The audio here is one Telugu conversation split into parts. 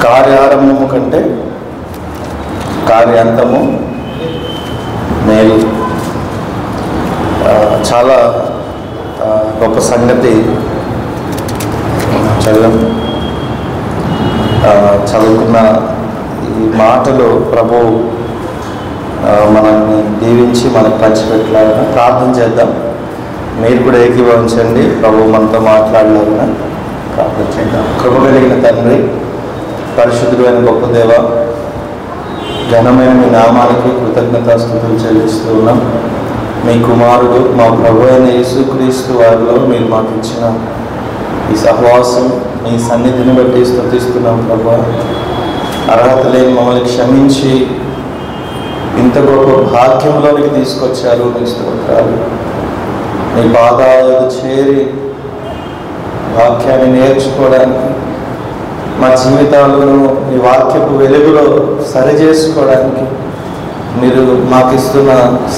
కార్యారంభము కంటే కార్యాంతము మేలు. చాలా గొప్ప సంగతి చదువుకున్న ఈ మాటలు ప్రభు మనల్ని దీవించి మనకు పంచిపెట్టలాగా ప్రార్థన చేద్దాం. మీరు కూడా ఏకీభవించండి. ప్రభు మనతో మాట్లాడలాగా ప్రార్థన చేద్దాం. కృప కలిగిన తండ్రి, పరిశుద్ధుడైన గొప్ప దేవ, ఘనమైన మీ నామానికి కృతజ్ఞతాస్తుతులు చెల్లిస్తూ ఉన్నాం. మీ కుమారుడు మా ప్రభు అయిన యేసుక్రీస్తు వారిలో మీరు మాకు ఇచ్చిన ఈ సహవాసం, మీ సన్నిధిని బట్టి స్తుతిస్తున్నాం. ప్రభు, అర్హత లేని మమ్మల్ని క్షమించి ఇంత గొప్ప భాగ్యంలోనికి తీసుకొచ్చారు. మీ స్తోత్రాలు. మీ పాదాలు చేరి వాక్యాన్ని నేర్చుకోవడానికి, మా జీవితాలను ఈ వాక్యపు వెలుగులో సరిచేసుకోవడానికి మీరు మాకు ఇస్తున్న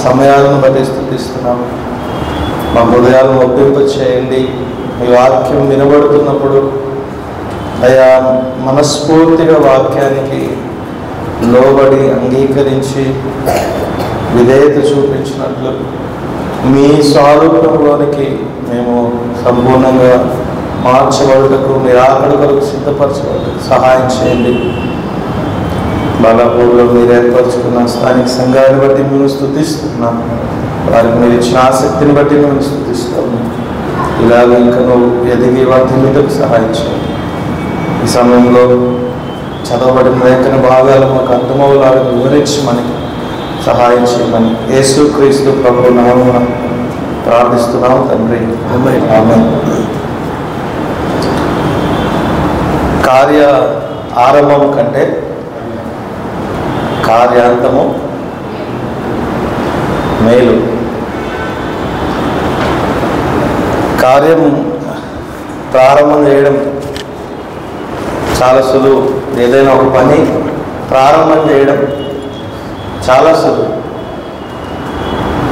సమయాలను బట్టి స్తుతిస్తున్నాం. మా హృదయాలను ఒప్పింప చేయండి. మీ వాక్యం వినబడుతున్నప్పుడు అయా మనస్ఫూర్తిగా వాక్యానికి లోబడి అంగీకరించి విధేయత చూపించినట్లు మీ స్వరూపంలోనికి మేము సంపూర్ణంగా మార్చబడుటకు, నిరాకడకు సిద్ధపరచబడుటకు సహాయం చేయండి. బాలాపూర్లో మీరు ఏర్పరచుకున్న స్థానిక సంఘాన్ని బట్టి మేము స్తుతిస్తున్నాం. వారికి మీరు ఇచ్చిన ఆసక్తిని బట్టి మేము స్తుతిస్తాము. ఇలాగ ఇంకా నువ్వు ఎదిగి వర్ధిల్లుటకు సహాయం చేయండి. ఈ సమయంలో చదవబడిన లేఖన భాగాలు మాకు అర్థమవులాగా వివరించి మనకి సహాయం చేయమని యేసుక్రీస్తు ప్రభు నామమున ప్రార్థిస్తున్నాం తండ్రి. ఆమేన్. కార్య ఆరంభం కంటే కార్యాంతము మేలు. కార్యం ప్రారంభం చేయడం చాలా సులువు. ఏదైనా ఒక పని ప్రారంభం చేయడం చాలా సులువు,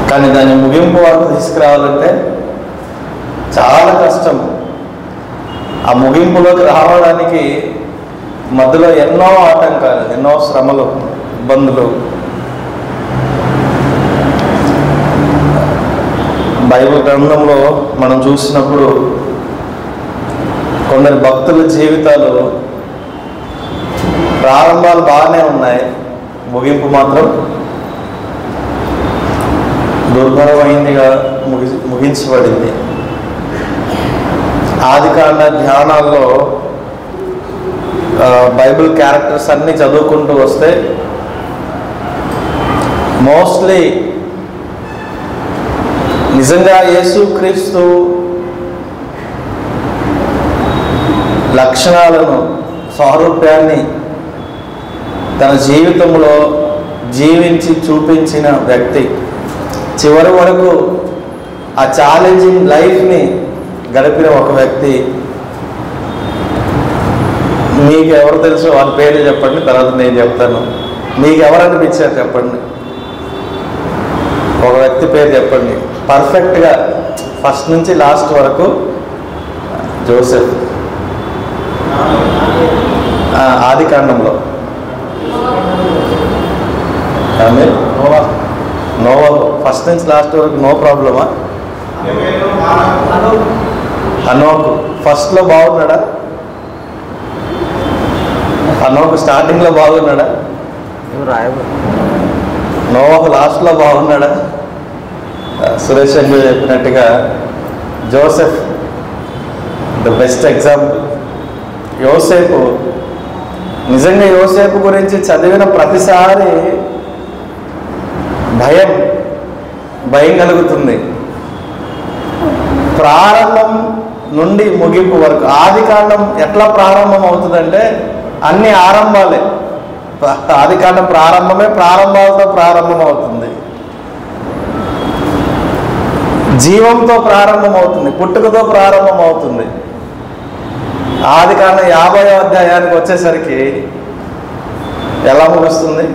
కానీ దాన్ని ముగింపు వరకు తీసుకురావాలంటే చాలా కష్టం. ఆ ముగింపులోకి రావడానికి మధ్యలో ఎన్నో ఆటంకాలు, ఎన్నో శ్రమలు, ఇబ్బందులు. బైబిల్ గ్రంథంలో మనం చూసినప్పుడు కొందరు భక్తుల జీవితాలు ప్రారంభాలు బాగానే ఉన్నాయి, ముగింపు మాత్రం దుర్భరమైందిగా ముగించబడింది. ఆదికాండ ధ్యానాల్లో బైబిల్ క్యారెక్టర్స్ అన్నీ చదువుకుంటూ వస్తే మోస్ట్లీ నిజంగా యేసుక్రీస్తు లక్షణాలను, సారూప్యాన్ని తన జీవితంలో జీవించి చూపించిన వ్యక్తి, చివరి వరకు ఆ ఛాలెంజింగ్ లైఫ్ని గడిపిన ఒక వ్యక్తి. మీకు ఎవరు తెలుసు వాళ్ళ పేర్లు చెప్పండి, తర్వాత నేను చెప్తాను. మీకు ఎవరు అనిపించారు చెప్పండి, ఒక వ్యక్తి పేరు చెప్పండి పర్ఫెక్ట్గా, ఫస్ట్ నుంచి లాస్ట్ వరకు. జోసెఫ్, ఆదికాండంలో. నోవా ఫస్ట్ నుంచి లాస్ట్ వరకు నో ప్రాబ్లమా? హనోకు ఫస్ట్లో బాగున్నాడా? హనోకు స్టార్టింగ్లో బాగున్నాడా? నోవాహు లాస్ట్లో బాగున్నాడా? సురేష్ అంగు చెప్పినట్టుగా జోసెఫ్ ద బెస్ట్ ఎగ్జాంపుల్. యోసేపు, నిజంగా యోసేపు గురించి చదివిన ప్రతిసారి భయం కలుగుతుంది. ప్రారంభం నుండి ముగింపు వరకు. ఆదికాండం ఎట్లా ప్రారంభం అవుతుందంటే అన్ని ఆరంభాలే. ఆదికాండం ప్రారంభమే ప్రారంభాలతో ప్రారంభం అవుతుంది, జీవంతో ప్రారంభం అవుతుంది, పుట్టుకతో ప్రారంభం అవుతుంది. ఆదికాండం 50వ అధ్యాయానికి వచ్చేసరికి ఎలా ముగుస్తుంది?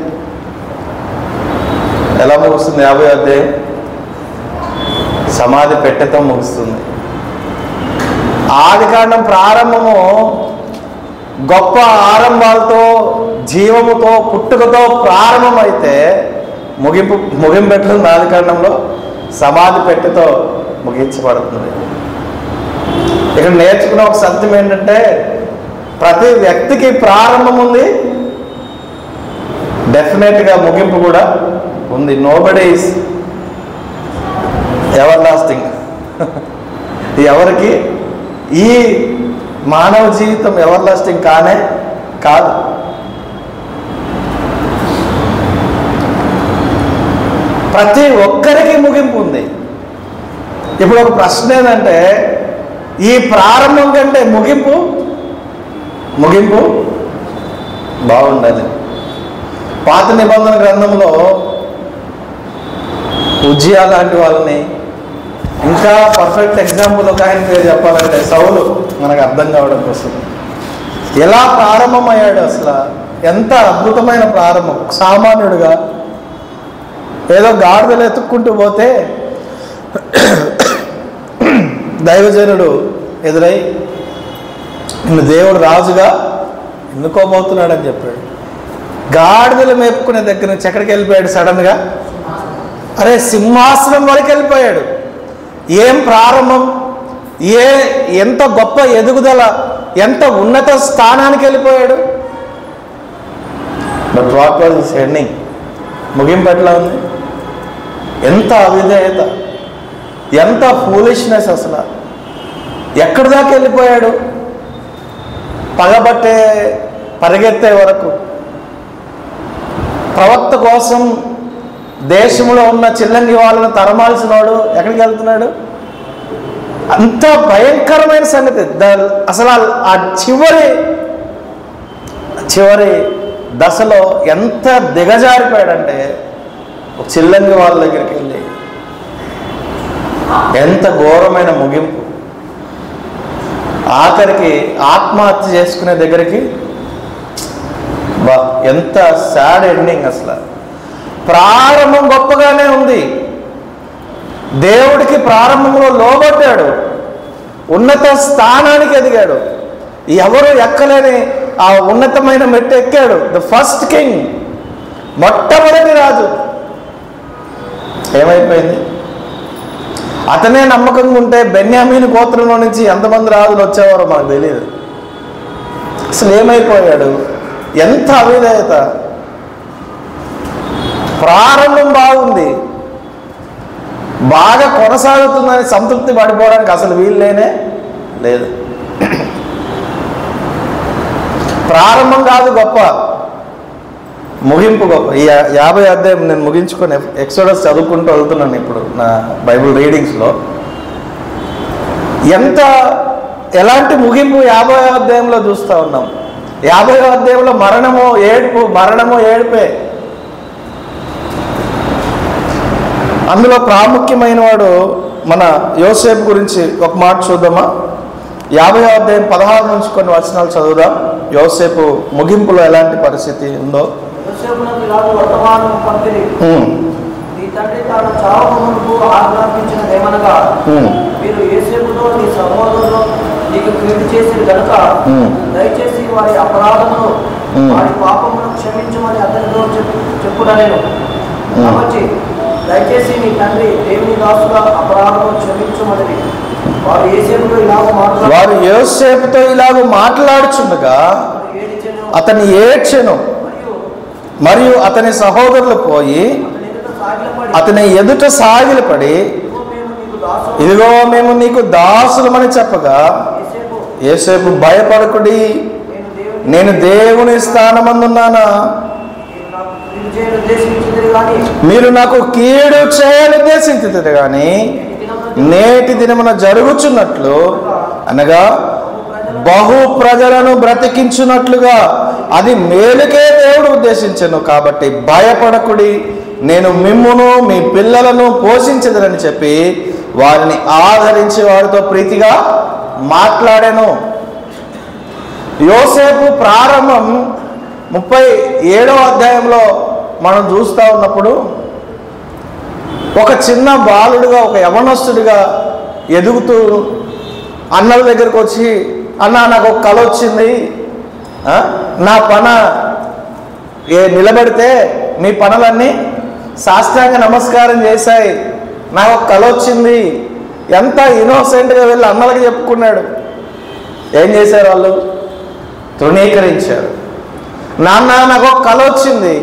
ఎలా ముగుస్తుంది? 50వ అధ్యాయం సమాధి పెట్టెతో ముగుస్తుంది. ఆదికాండం ప్రారంభము గొప్ప ఆరంభాలతో, జీవముతో, పుట్టుకతో ప్రారంభమైతే ముగింపెట్టిన ఆదికాండంలో సమాధి పెట్టెతో ముగించబడుతుంది. ఇక్కడ నేర్చుకున్న ఒక సత్యం ఏంటంటే, ప్రతి వ్యక్తికి ప్రారంభం ఉంది, డెఫినెట్గా ముగింపు కూడా ఉంది. Nobody is ever lasting. ఎవరికి ఈ మానవ జీవితం ఎవర్ లాస్టింగ్ కానే కాదు. ప్రతి ఒక్కరికి ముగింపు ఉంది. ఇప్పుడు ఒక ప్రశ్న ఏంటంటే, ఈ ప్రారంభం కంటే ముగింపు బాగుండాలి. పాత నిబంధన గ్రంథంలో ఉజ్జియా లాంటి వాళ్ళని, ఇంకా పర్ఫెక్ట్ ఎగ్జాంపుల్ ఒక ఆయన పేరు చెప్పాలంటే సౌలు, మనకు అర్థం కావడం కోసం ఎలా ప్రారంభమయ్యాడు, అసలు ఎంత అద్భుతమైన ప్రారంభం. సామాన్యుడుగా ఏదో గాడిదలు ఎత్తుక్కుంటూ పోతే దైవజనుడు ఎదురై నిన్ను దేవుడు రాజుగా ఎన్నుకోబోతున్నాడని చెప్పాడు. గాడిదలు మేపుకునే దగ్గర నుంచి ఎక్కడికి వెళ్ళిపోయాడు? సడన్గా అరే సింహాసనం వరకు వెళ్ళిపోయాడు. ఏం ప్రారంభం! ఎంత గొప్ప ఎదుగుదల, ఎంత ఉన్నత స్థానానికి వెళ్ళిపోయాడు. But what was his ending? ముగింపు ఎట్లా ఉంది? ఎంత అవిధేయత, ఎంత ఫూలిష్నెస్! అసలు ఎక్కడి దాకా వెళ్ళిపోయాడు? పరిగెత్తే వరకు. ప్రవక్త కోసం దేశంలో ఉన్న చిల్లంగి వాళ్ళను తరమాల్సిన వాడు ఎక్కడికి వెళ్తున్నాడు? అంత భయంకరమైన సంగతి. అసలు ఆ చివరి దశలో ఎంత దిగజారిపోయాడంటే, చిల్లంగి వాళ్ళ దగ్గరికి వెళ్ళి ఎంత ఘోరమైన ముగింపు. ఆఖరికి ఆత్మహత్య చేసుకునే దగ్గరికి ఎంత సాడ్ ఎండింగ్. అసలు ప్రారంభం గొప్పగానే ఉంది. దేవుడికి ప్రారంభంలో లోబడ్డాడు, ఉన్నత స్థానానికి ఎదిగాడు. ఎవరు ఎక్కలేని ఆ ఉన్నతమైన మెట్టు ఎక్కాడు. ద ఫస్ట్ కింగ్, మొట్టమొదటి రాజు. ఏమైపోయింది? అతనే నమ్మకంగా ఉంటే బెన్యామీను గోత్రంలో నుంచి ఎంతమంది రాజులు వచ్చేవారో మనకు తెలియదు. అసలు ఏమైపోయాడు? ఎంత అవిధేయత! ప్రారంభం బాగుంది, బాగా కొనసాగుతుందని సంతృప్తి పడిపోవడానికి అసలు వీల్లేనే లేదు. ప్రారంభం కాదు గొప్ప, ముగింపు గొప్ప. ఈ 50వ అధ్యాయం నేను ముగించుకొని ఎక్సోడస్ చదువుకుంటూ వెళ్తున్నాను ఇప్పుడు నా బైబిల్ రీడింగ్స్లో. ఎలాంటి ముగింపు 50వ అధ్యాయంలో చూస్తూ ఉన్నాం. 50వ అధ్యాయంలో మరణము ఏడుపే. అందులో ప్రాముఖ్యమైన వాడు మన యోసేపు గురించి ఒక మాట చూద్దామా? 50వ అధ్యాయం 16 నుంచి కొన్ని వచనాలు చదువుదాం. యోసేపు ముగింపులో ఎలాంటి పరిస్థితి ఉందో. మీరు యోసేపుతో నీ సహోదరులు నీకు కీడు చేసిన గనుక దయచేసి వారి అపరాధమును వారి పాపమును క్షమించమని అతనితో చెప్పుడనేను. కాబట్టి దయచేసి నీ తండ్రి దేవుని దాసుగా అపరాధమును క్షమించమని వారు యోసేపుతో ఇలాగ మాట్లాడుచుండగా అతని ఏడ్చెను. మరియు అతని సహోదరులు పోయి అతని ఎదుట సాగిలపడి, ఇదిగో మేము నీకు దాసులమని చెప్పగా, యోసేపు భయపడకుడి, నేను దేవుని స్థానమందున్నానా? మీరు నాకు కీడు చేయనుద్దేశించితే గాని నేటి దినమున జరుగుచున్నట్లు, అనగా బహు ప్రజలను బ్రతికించున్నట్లుగా అది మేలుకే దేవుడు ఉద్దేశించను. కాబట్టి భయపడకుడి, నేను మిమ్మును మీ పిల్లలను పోషించదనని చెప్పి వారిని ఆదరించి వారితో ప్రీతిగా మాట్లాడాను. యోసేపు ప్రారంభం 37వ అధ్యాయంలో మనం చూస్తూ ఉన్నప్పుడు ఒక చిన్న బాలుడుగా, ఒక యవనస్తుడిగా ఎదుగుతూ అన్నల దగ్గరకు వచ్చి, అన్న నాకు ఒక కల వచ్చింది, నా నిలబెడితే మీ పనులన్నీ సాష్టాంగ నమస్కారం చేశాయి, నాకు ఒక కల వచ్చింది. ఎంత ఇన్నోసెంట్గా వెళ్ళి అన్నలకి చెప్పుకున్నాడు. ఏం చేశారు వాళ్ళు? తృణీకరించారు. నాన్న నాకు ఒక కల వచ్చింది.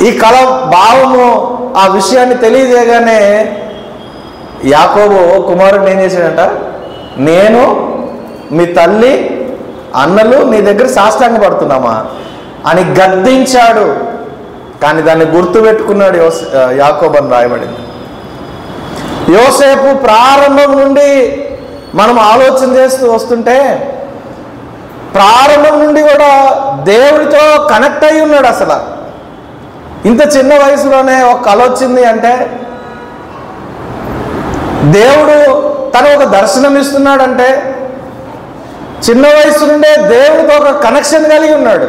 ఈ కల భావము, ఆ విషయాన్ని తెలియజేయగానే యాకోబు కుమారుడు ఏం చేశాడంట? నేను మీ తల్లి అన్నలు నీ దగ్గర సాష్టాంగ పడుతున్నామా అని గద్దించాడు. కానీ దాన్ని గుర్తుపెట్టుకున్నాడు యాకోబు అని రాయబడింది. యోసేపు ప్రారంభం నుండి మనం ఆలోచన చేస్తూ వస్తుంటే, ప్రారంభం నుండి కూడా దేవుడితో కనెక్ట్ అయి ఉన్నాడు. అసలు ఇంత చిన్న వయసులోనే ఒక కల వచ్చింది అంటే, దేవుడు తను ఒక దర్శనం ఇస్తున్నాడంటే, చిన్న వయసు నుండే దేవుడితో ఒక కనెక్షన్ కలిగి ఉన్నాడు.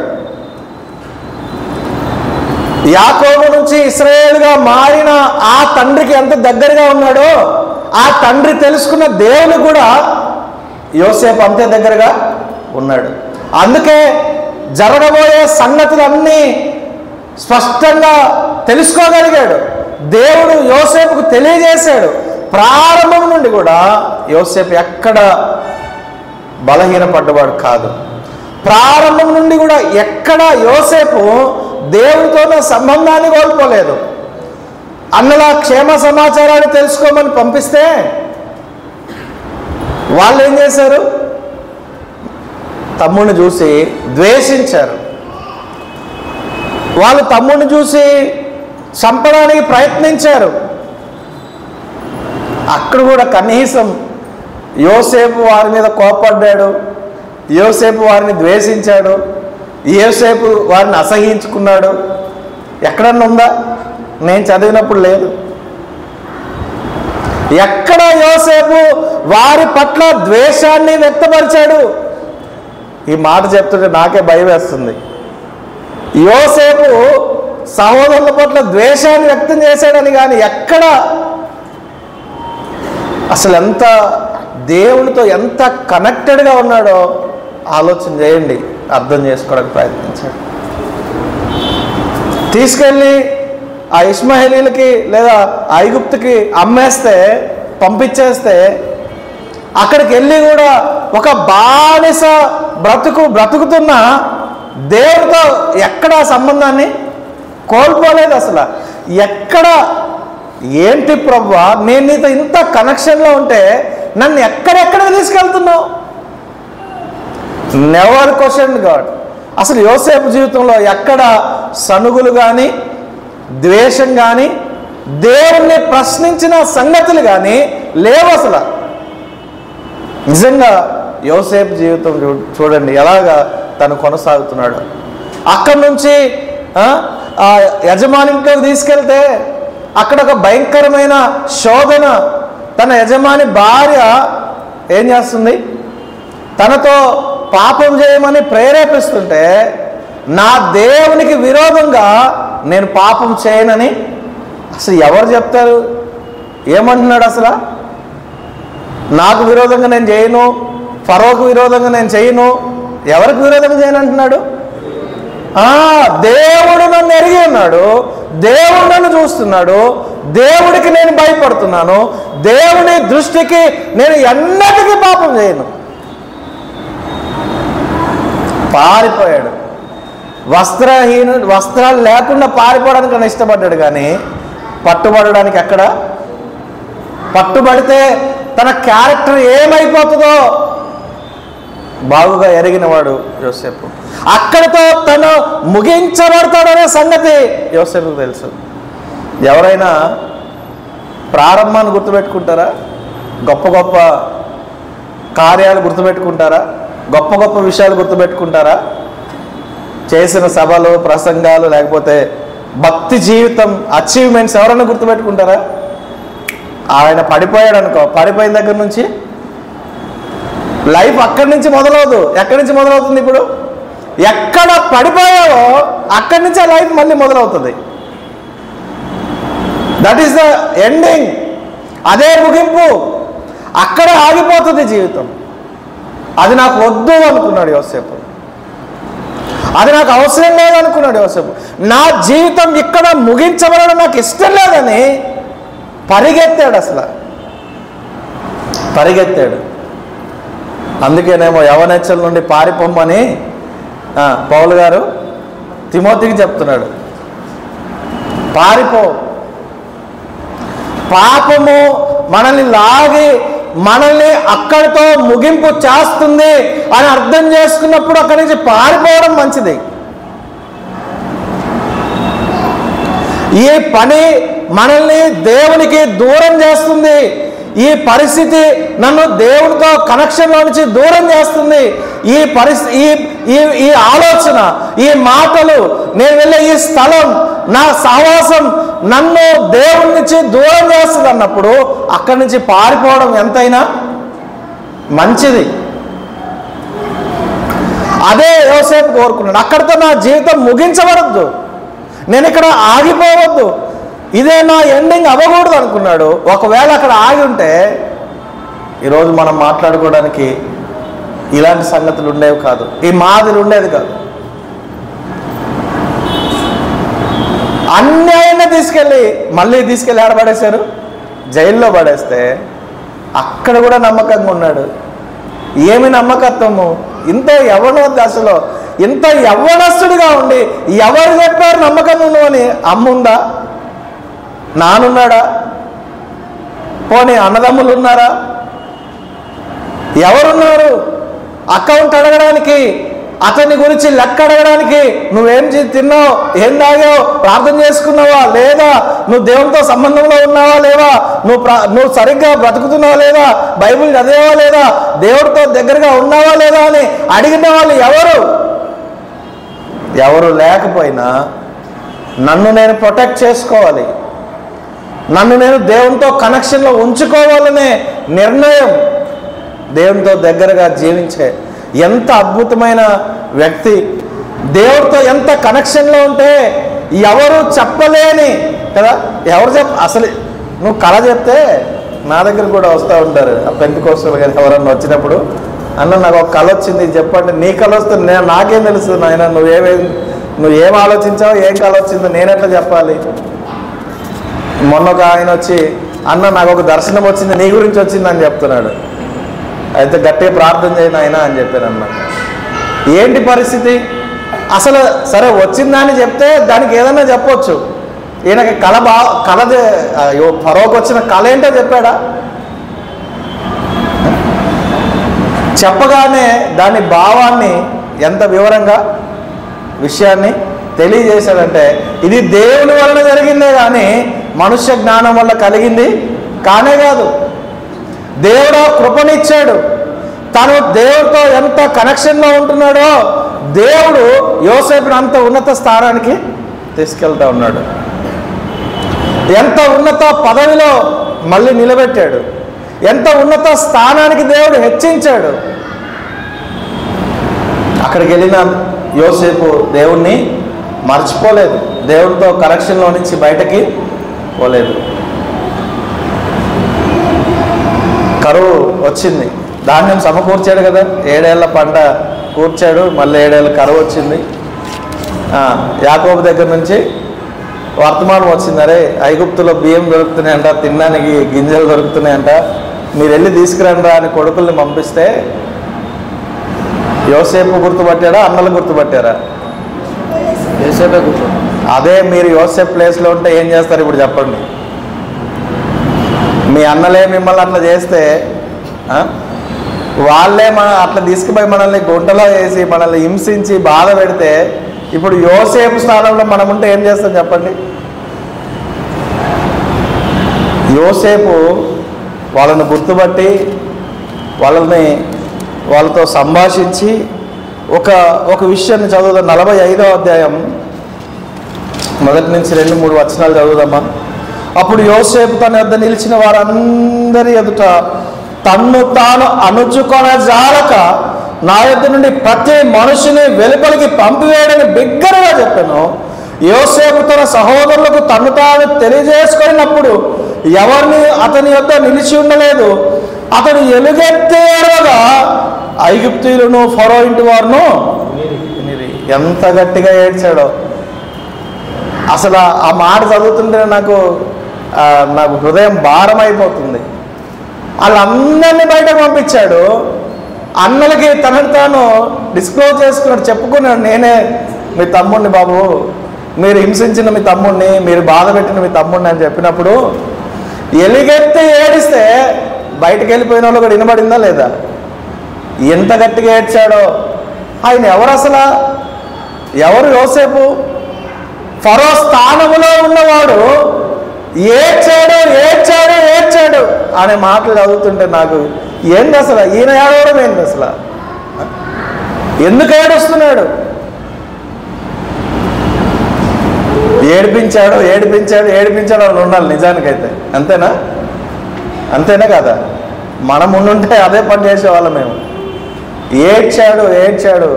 యాకోబు నుంచి ఇశ్రాయేలుగా మారిన ఆ తండ్రికి ఎంత దగ్గరగా ఉన్నాడో, ఆ తండ్రి తెలుసుకున్న దేవుడు కూడా యోసేపు అంతే దగ్గరగా ఉన్నాడు. అందుకే జరగబోయే సంగతులన్నీ స్పష్టంగా తెలుసుకోగలిగాడు. దేవుడు యోసేపుకు తెలియజేశాడు. ప్రారంభం నుండి కూడా యోసేపు ఎక్కడ బలహీనపడ్డవాడు కాదు. ప్రారంభం నుండి కూడా ఎక్కడ యోసేపు దేవునితోనే సంబంధాన్ని కోల్పోలేదు. అన్నల క్షేమ సమాచారాన్ని తెలుసుకోమని పంపిస్తే వాళ్ళు ఏం చేశారు? తమ్ముడిని చూసి ద్వేషించారు. వాళ్ళు తమ్ముడిని చూసి చంపడానికి ప్రయత్నించారు. అక్కడ కూడా కనీసం యోసేపు వారి మీద కోపడ్డాడు, యోసేపు వారిని ద్వేషించాడు, యోసేపు వారిని అసహించుకున్నాడు ఎక్కడన్నా ఉందా? నేను చదివినప్పుడు లేదు. ఎక్కడ యోసేపు వారి పట్ల ద్వేషాన్ని వ్యక్తపరిచాడు? ఈ మాట చెప్తుంటే నాకే భయం వేస్తుంది. యోసేపు సహోదరుల పట్ల ద్వేషాన్ని వ్యక్తం చేశాడని కానీ ఎక్కడ అసలు ఎంత దేవునితో ఎంత కనెక్టెడ్గా ఉన్నాడో ఆలోచన చేయండి, అర్థం చేసుకోవడానికి ప్రయత్నించాడు. తీసుకెళ్ళి ఆ ఇష్మాయేలీలకి లేదా ఐగుప్తుకి అమ్మేస్తే, పంపించేస్తే, అక్కడికి వెళ్ళి కూడా ఒక బానిస బ్రతుకుతున్న దేవుడితో ఎక్కడ సంబంధాన్ని కోల్పోలేదు. అసలు ఎక్కడ ఏంటి ప్రభువా, నేను నీతో ఇంత కనెక్షన్లో ఉంటే నన్ను ఎక్కడెక్కడ తీసుకెళ్తున్నావు? Never question God. అసలు యోసేపు జీవితంలో ఎక్కడ సనుగులు కానీ, ద్వేషం కానీ, దేవుణ్ణి ప్రశ్నించిన సంగతులు కానీ లేవు. అసలు నిజంగా యోసేపు జీవితం చూడండి ఎలాగా తను కొనసాగుతున్నాడు. అక్కడి నుంచి ఆ యజమానింట్లోకి తీసుకెళ్తే అక్కడ ఒక భయంకరమైన శోధన. తన యజమాని భార్య ఏం చేస్తుంది? తనతో పాపం చేయమని ప్రేరేపిస్తుంటే, నా దేవునికి విరోధంగా నేను పాపం చేయనని అసలు ఎవరు చెప్తారు? ఏమంటున్నాడు అసలు? నాకు విరోధంగా నేను చేయను, ఫరోకు విరోధంగా నేను చేయను, ఎవరికి విరోధంగా చేయను అంటున్నాడు? దేవుడు నన్ను ఎరిగి ఉన్నాడు, దేవుడు నన్ను చూస్తున్నాడు, దేవుడికి నేను భయపడుతున్నాను, దేవుని దృష్టికి నేను ఎన్నటికీ పాపం చేయను. పారిపోయాడు. వస్త్రాలు లేకుండా పారిపోవడానికి నేను ఇష్టపడ్డాడు, కానీ పట్టుబడడానికి ఎక్కడ? పట్టుబడితే తన క్యారెక్టర్ ఏమైపోతుందో బాగుగా ఎరిగినవాడు యోసేపు. అక్కడితో తను ముగించబడతాడనే సంగతి యోసేపుకు తెలుసు. ఎవరైనా ప్రారంభాన్ని గుర్తుపెట్టుకుంటారా? గొప్ప గొప్ప కార్యాలు గుర్తుపెట్టుకుంటారా? గొప్ప గొప్ప విషయాలు గుర్తుపెట్టుకుంటారా? చేసిన సభలు, ప్రసంగాలు, లేకపోతే భక్తి జీవితం, అచీవ్మెంట్స్ ఎవరైనా గుర్తుపెట్టుకుంటారా? ఆయన పడిపోయాడు అనుకో, పడిపోయిన దగ్గర నుంచి లైఫ్ అక్కడి నుంచి మొదలవదు. ఎక్కడి నుంచి మొదలవుతుంది? ఇప్పుడు ఎక్కడ పడిపోయావో అక్కడి నుంచి ఆ లైఫ్ మళ్ళీ మొదలవుతుంది. That is the ending. అదే ముగింపు. అక్కడ ఆగిపోతుంది జీవితం. అది నాకు వద్దు అనుకున్నాడు యోసేపు. అది నాకు అవసరం లేదనుకున్నాడు యోసేపు. నా జీవితం ఇక్కడ ముగించబడడం నాకు ఇష్టం లేదని పరిగెత్తాడు. అసలు పరిగెత్తాడు. అందుకేనేమో యవనెచ్చల నుండి పారిపోమ్మని పౌలు గారు తిమోతికి చెప్తున్నాడు. పారిపో. పాపము మనల్ని లాగి మనల్ని అక్కడితో ముగింపు చేస్తుంది అని అర్థం చేసుకున్నప్పుడు అక్కడి నుంచి పారిపోవడం మంచిది. ఈ పని మనల్ని దేవునికి దూరం చేస్తుంది. ఈ పరిస్థితి నన్ను దేవునితో కనెక్షన్లో నుంచి దూరం చేస్తుంది. ఈ ఈ ఆలోచన, ఈ మాటలు, నేను వెళ్ళే ఈ స్థలం, నా సహవాసం నన్ను దేవుని నుంచి దూరం చేస్తుంది అన్నప్పుడు అక్కడి నుంచి పారిపోవడం ఎంతైనా మంచిది. అదే యోసేపు కోరుకున్నాడు. అక్కడితో నా జీవితం ముగించబడద్దు, నేను ఇక్కడ ఆగిపోవద్దు, ఇదే నా ఎండింగ్ అవ్వకూడదు అనుకున్నాడు. ఒకవేళ అక్కడ ఆగి ఉంటే ఈరోజు మనం మాట్లాడుకోవడానికి ఇలాంటి సంగతులు ఉండేవి కాదు, ఈ మాదిరి ఉండేది కాదు. అన్యాయంగా మళ్ళీ తీసుకెళ్ళి ఆడబడేశారు, జైల్లో పడేస్తే అక్కడ కూడా నమ్మకంగా ఉన్నాడు. ఏమి నమ్మకత్వము! ఇంత యవ్వన దశలో ఇంత యవ్వనస్తుడిగా ఉండి ఎవరు చెప్పారు నమ్మకంగా ఉండవని? అమ్ముందా? నానున్నాడా? పోనీ అన్నదమ్ములు ఉన్నారా? ఎవరున్నారు అకౌంట్ అడగడానికి, అతని గురించి లెక్క అడగడానికి? నువ్వేం తిన్నావు, ఏం తాగావు, ప్రార్థన చేసుకున్నావా లేదా, నువ్వు దేవునితో సంబంధంలో ఉన్నావా లేవా, నువ్వు సరిగ్గా బ్రతుకుతున్నావా లేదా, బైబిల్ చదివావా లేదా, దేవుడితో దగ్గరగా ఉన్నావా లేదా అని అడిగిన వాళ్ళు ఎవరు లేకపోయినా నన్ను నేను ప్రొటెక్ట్ చేసుకోవాలి, నన్ను నేను దేవునితో కనెక్షన్లో ఉంచుకోవాలనే నిర్ణయం, దేవునితో దగ్గరగా జీవించే ఎంత అద్భుతమైన వ్యక్తి, దేవుడితో ఎంత కనెక్షన్లో ఉంటే ఎవరు చెప్పలేని కదా. అసలు నువ్వు కళ చెప్తే నా దగ్గర కూడా వస్తూ ఉంటారు ఆ పెంతెకోస్తలు కానీ ఎవరన్నా వచ్చినప్పుడు, అన్న నాకు ఒక కళ వచ్చింది చెప్పండి. నీ కళ వస్తే నాకేం తెలుస్తుంది నాయన, నువ్వేం ఆలోచించావు, ఏం కళ వచ్చిందో నేను ఎట్లా చెప్పాలి? మొన్న ఒక ఆయన వచ్చి, అన్న నాకు ఒక దర్శనం వచ్చింది, నీ గురించి వచ్చింది అని చెప్తున్నాడు. అయితే గట్టిగా ప్రార్థన చేయను ఆయన అని చెప్పాను అన్నమాట. ఏంటి పరిస్థితి? అసలు సరే వచ్చిందని చెప్తే దానికి ఏదన్నా చెప్పొచ్చు. ఈయనకి కళ ఫరోకి వచ్చిన కళ ఏంటో చెప్పాడా? చెప్పగానే దాని భావాన్ని ఎంత వివరంగా విషయాన్ని తెలియజేశాడంటే ఇది దేవుని వలన జరిగిందే కానీ మనుష్య జ్ఞానం వల్ల కలిగింది కానే కాదు. దేవుడు కృపనిచ్చాడు. తను దేవుడితో ఎంత కనెక్షన్లో ఉంటున్నాడో దేవుడు యోసేపుని అంత ఉన్నత స్థానానికి తీసుకెళ్తా ఉన్నాడు. ఎంత ఉన్నత పదవిలో మళ్ళీ నిలబెట్టాడు, ఎంత ఉన్నత స్థానానికి దేవుడు హెచ్చించాడు. అక్కడికి వెళ్ళిన యోసేపు దేవుణ్ణి మర్చిపోలేదు, దేవుడితో కనెక్షన్లో నుంచి బయటకి పోలేదు. కరువు వచ్చింది, ధాన్యం సమకూర్చాడు కదా, 7 ఏళ్ల పంట కూర్చాడు, మళ్ళీ 7 ఏళ్ళ కరువు వచ్చింది. యాకోబు దగ్గర నుంచి వర్తమానం వచ్చింది, అరే ఐగుప్తులో బియ్యం దొరుకుతున్నాయంట, తినడానికి గింజలు దొరుకుతున్నాయంట, మీరు వెళ్ళి తీసుకురండి అని కొడుకుల్ని పంపిస్తే యోసేపు గుర్తుపట్టాడా, అన్నలు గుర్తుపట్టారా? యోసేపే గుర్తు. అదే మీరు యోసేపు ప్లేస్లో ఉంటే ఏం చేస్తారు ఇప్పుడు చెప్పండి? మీ అన్నలే మిమ్మల్ని అట్లా చేస్తే, వాళ్ళే అట్లా తీసుకుపోయి మనల్ని గుంటలో వేసి మనల్ని హింసించి బాధ పెడితే, ఇప్పుడు యోసేపు స్థానంలో మనం ఉంటే ఏం చేస్తాం చెప్పండి? యోసేపు వాళ్ళని గుర్తుపట్టి వాళ్ళతో సంభాషించి ఒక విషయాన్ని చదువుదాం. 45వ అధ్యాయం మొదటి నుంచి 2-3 వచనాలు చదువుదామా. అప్పుడు యోసేపు తన యొద్ద నిలిచిన వారందరి ఎదుట తన్ను తాను అణుచుకొనజాలక నా యొద్ద నుండి ప్రతి మనుషుని వెలుపలికి పంపివేయడని బిగ్గరగా చెప్పాను. యోసేపు తన సహోదరులకు తను తాను తెలియజేసుకున్నప్పుడు ఎవరిని అతని యొద్ద నిలిచి ఉండలేదు. అతడు ఎలుగెత్తి ఏడవగా ఐగుప్తీయులను ఫరో ఇంటి వారును ఎంత గట్టిగా ఏడ్చాడో. అసలు ఆ మాట చదువుతుంటే నాకు హృదయం భారం అయిపోతుంది. వాళ్ళందరినీ బయటకు పంపించాడు. అన్నలకి తనను తాను డిస్క్లోజ్ చేసుకున్నాడు, చెప్పుకున్నాడు, నేనే మీ తమ్ముడిని బాబు, మీరు హింసించిన మీ తమ్ముడిని, మీరు బాధ పెట్టిన మీ తమ్ముడిని అని చెప్పినప్పుడు ఎలుగెత్తి ఏడిస్తే బయటకు వెళ్ళిపోయిన వాళ్ళు కూడా వినబడిందా లేదా? ఎంత గట్టిగా ఏడ్చాడో. ఆయన ఎవరు అసలు? ఎవరు యోసేపు? ఫరో స్థానంలో ఉన్నవాడు ఏడ్చాడు ఏడ్చాడు ఏడ్చాడు అనే మాటలు చదువుతుంటే నాకు ఏంటి అసలు ఈయన ఏడవడం ఏంటి అసలు? ఎందుకు ఏడుస్తున్నాడు? ఏడిపించాడు ఏడిపించాడు ఏడిపించాడు అని ఉండాలి నిజానికైతే. అంతేనా? అంతేనా కదా? మనం ఉండుంటే అదే పని చేసేవాళ్ళం మేము. ఏడ్చాడు ఏడ్చాడు.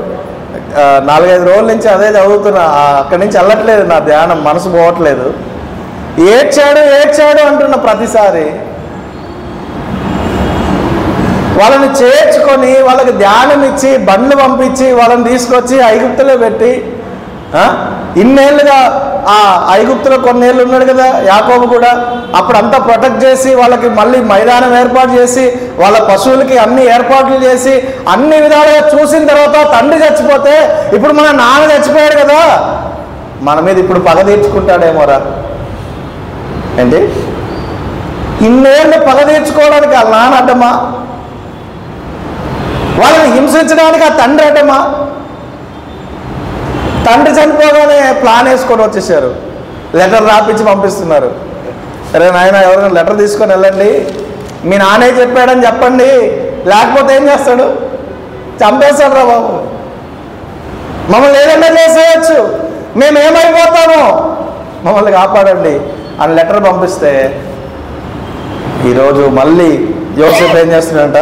4-5 రోజుల నుంచి అదే చదువుతున్నా. అక్కడి నుంచి వెళ్ళట్లేదు నా ధ్యానం, మనసు పోవట్లేదు. ఏడ్చాడు ఏడ్చాడు అంటున్న ప్రతిసారి వాళ్ళని చేర్చుకొని వాళ్ళకి ధ్యానం ఇచ్చి బండ్లు పంపించి వాళ్ళని తీసుకొచ్చి ఐగుప్తులో పెట్టి ఇన్నేళ్ళుగా ఆ ఐగుప్తులో కొన్నేళ్ళు ఉన్నాడు కదా యాకోబు కూడా. అప్పుడు అంతా ప్రొటెక్ట్ చేసి వాళ్ళకి మళ్ళీ మైదానం ఏర్పాటు చేసి వాళ్ళ పశువులకి అన్ని ఏర్పాట్లు చేసి అన్ని విధాలుగా చూసిన తర్వాత తండ్రి చచ్చిపోతే ఇప్పుడు మన నాన్న చచ్చిపోయాడు కదా, మన మీద ఇప్పుడు పగ తీర్చుకుంటాడేమోరా. ఏంటి ఇన్నేళ్ళు పగ తీర్చుకోవడానికి ఆ నాన్న అడ్డమా? వాళ్ళని హింసించడానికి ఆ తండ్రి అడ్డమా? తండ్రి చనిపోగానే ప్లాన్ వేసుకొని వచ్చేసారు, లెటర్ రాపించి పంపిస్తున్నారు. సరే నాయన ఎవరైనా లెటర్ తీసుకొని వెళ్ళండి, మీ నాన్నే చెప్పాడని చెప్పండి, లేకపోతే ఏం చేస్తాడు? చంపేస్తాడు రా బాబు, మమ్మల్ని ఏదైనా చేసేయచ్చు, మేమేమైపోతామో మమ్మల్ని కాపాడండి అని లెటర్ పంపిస్తే ఈరోజు మళ్ళీ యోసేపు ఏం చేస్తున్నాడంట?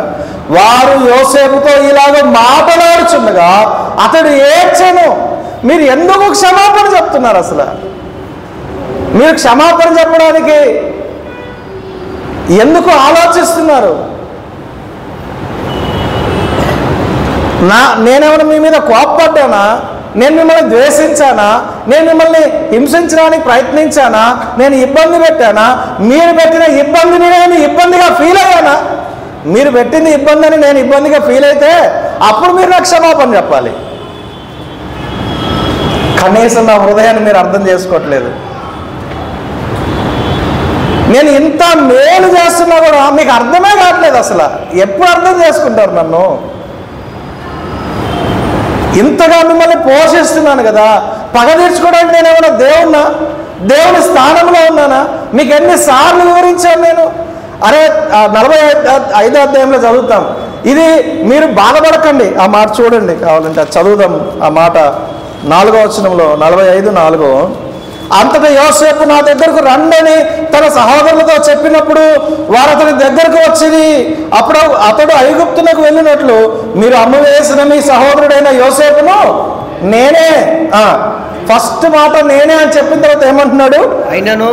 వారు యోసేపుతో ఇలాగ మాట్లాడుచుండగా అతడు ఏడ్చెను. మీరు ఎందుకు క్షమాపణ చెప్తున్నారు? అసలు మీరు క్షమాపణ చెప్పడానికి ఎందుకు ఆలోచిస్తున్నారు? నేనేమైనా మీ మీద కోప్పడ్డానా? నేను మిమ్మల్ని ద్వేషించానా? నేను మిమ్మల్ని హింసించడానికి ప్రయత్నించానా? నేను ఇబ్బంది పెట్టానా? మీరు పెట్టిన ఇబ్బందిని నేను ఇబ్బందిగా ఫీల్ అయ్యానా? మీరు పెట్టింది ఇబ్బంది అని నేను ఇబ్బందిగా ఫీల్ అయితే అప్పుడు మీరు నాకు క్షమాపణ చెప్పాలి. కనీసం నా హృదయాన్ని మీరు అర్థం చేసుకోవట్లేదు. నేను ఇంత మేలు చేస్తున్నా కూడా మీకు అర్థమే కావట్లేదు. అసలు ఎప్పుడు అర్థం చేసుకుంటారు నన్ను? ఇంతగా మిమ్మల్ని పోషిస్తున్నాను కదా, పగ తీర్చుకోవడానికి నేనేమన్నా దేవుని స్థానంలో ఉన్నానా? మీకు ఎన్నిసార్లు వివరించాను నేను. అరే 45వ అధ్యాయంలో చదువుతాం. ఇది మీరు బాధపడకండి, ఆ మాట చూడండి, కావాలంటే చదువుదాం ఆ మాట 4వ వచనంలో 45:4. అంతటా యోసేపు నా దగ్గరకు రండని తన సహోదరులతో చెప్పినప్పుడు వారు అతని దగ్గరకు వచ్చింది. అప్పుడు అతడు ఐగుప్తునకు వెళ్ళినట్లు మీరు అమ్మవేసిన మీ సహోదరుడైన యోసేపును నేనే. ఫస్ట్ మాట నేనే అని చెప్పిన తర్వాత ఏమంటున్నాడు? అయినను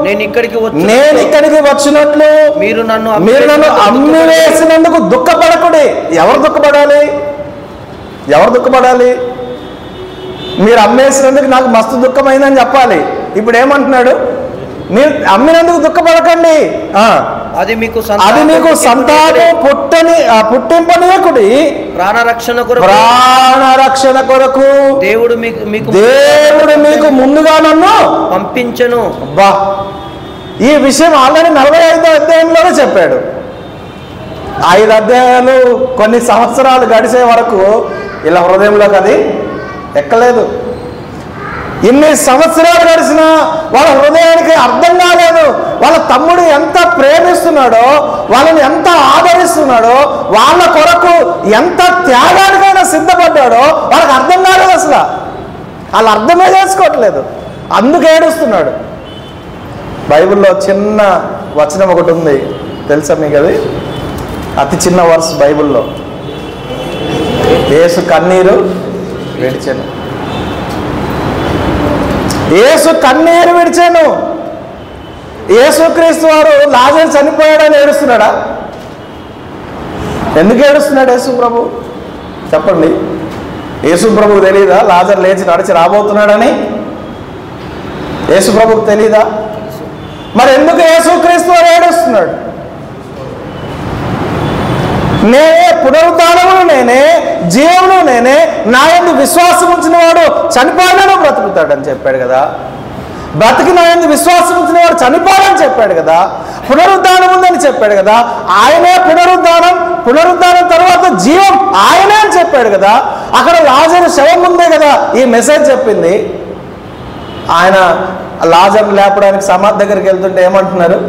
నేను ఇక్కడికి వచ్చినట్లు మీరు నన్ను అమ్మివేసినందుకు దుఃఖపడకుడి. ఎవరు దుఃఖపడాలి? మీరు అమ్మేసినందుకు నాకు మస్తు దుఃఖమైందని చెప్పాలి. ఇప్పుడు ఏమంటున్నాడు? మీరు అమ్మినందుకు దుఃఖపడకండి, అది మీకు సంతానం పుట్టింపనీయకుడి, ప్రాణరక్షణ కొరకు దేవుడు మీకు ముందుగా నన్ను పంపించను. బా, ఈ విషయం ఆల్రెడీ 45వ అధ్యాయంలోనే చెప్పాడు. 5 అధ్యాయాలు కొన్ని సంవత్సరాలు గడిచే వరకు ఇలా హృదయంలోకి అది ఎక్కలేదు. ఇన్ని సంవత్సరాలు గడిచినా వాళ్ళ హృదయానికి అర్థం కాలేదు. వాళ్ళ తమ్ముడు ఎంత ప్రేమిస్తున్నాడో, వాళ్ళని ఎంత ఆదరిస్తున్నాడో, వాళ్ళ కొరకు ఎంత త్యాగానికైనా సిద్ధపడ్డాడో వాళ్ళకి అర్థం కాలేదు. అసలు వాళ్ళు అర్థమే చేసుకోవట్లేదు, అందుకు ఏడుస్తున్నాడు. బైబిల్లో చిన్న వచనం ఒకటి ఉంది, తెలుసా మీకు? అది అతి చిన్న వర్స్ బైబిల్లో. యేసు కన్నీరు విడిచెను. యేసు కన్నీరు విడిచాను. యేసుక్రీస్తు వారు లాజరు చనిపోయాడని ఏడుస్తున్నాడా? ఎందుకు ఏడుస్తున్నాడు యేసు ప్రభు? చెప్పండి. యేసు ప్రభుకు తెలియదా లాజరు లేచి నడిచి రాబోతున్నాడని? యేసు ప్రభుకు తెలీదా? మరి ఎందుకు యేసుక్రీస్తు వారు ఏడుస్తున్నాడు? నేనే పునరుద్ధానమును, నేనే జీవమును, నేనే నా యందు విశ్వాసం ఉంచిన వాడు చనిపోయినను బ్రతుకుతాడని చెప్పాడు కదా. బ్రతికి నా యందు విశ్వాసం ఉంచిన వాడు చనిపోవాలని చెప్పాడు కదా. పునరుద్ధానం ఉందని చెప్పాడు కదా. ఆయనే పునరుద్ధానం తర్వాత జీవం ఆయనే అని చెప్పాడు కదా. అక్కడ లాజరు శవం ఉందే కదా ఈ మెసేజ్ చెప్పింది. ఆయన లాజరు లేపడానికి సమాధి దగ్గరికి వెళ్తుంటే ఏమంటున్నారు?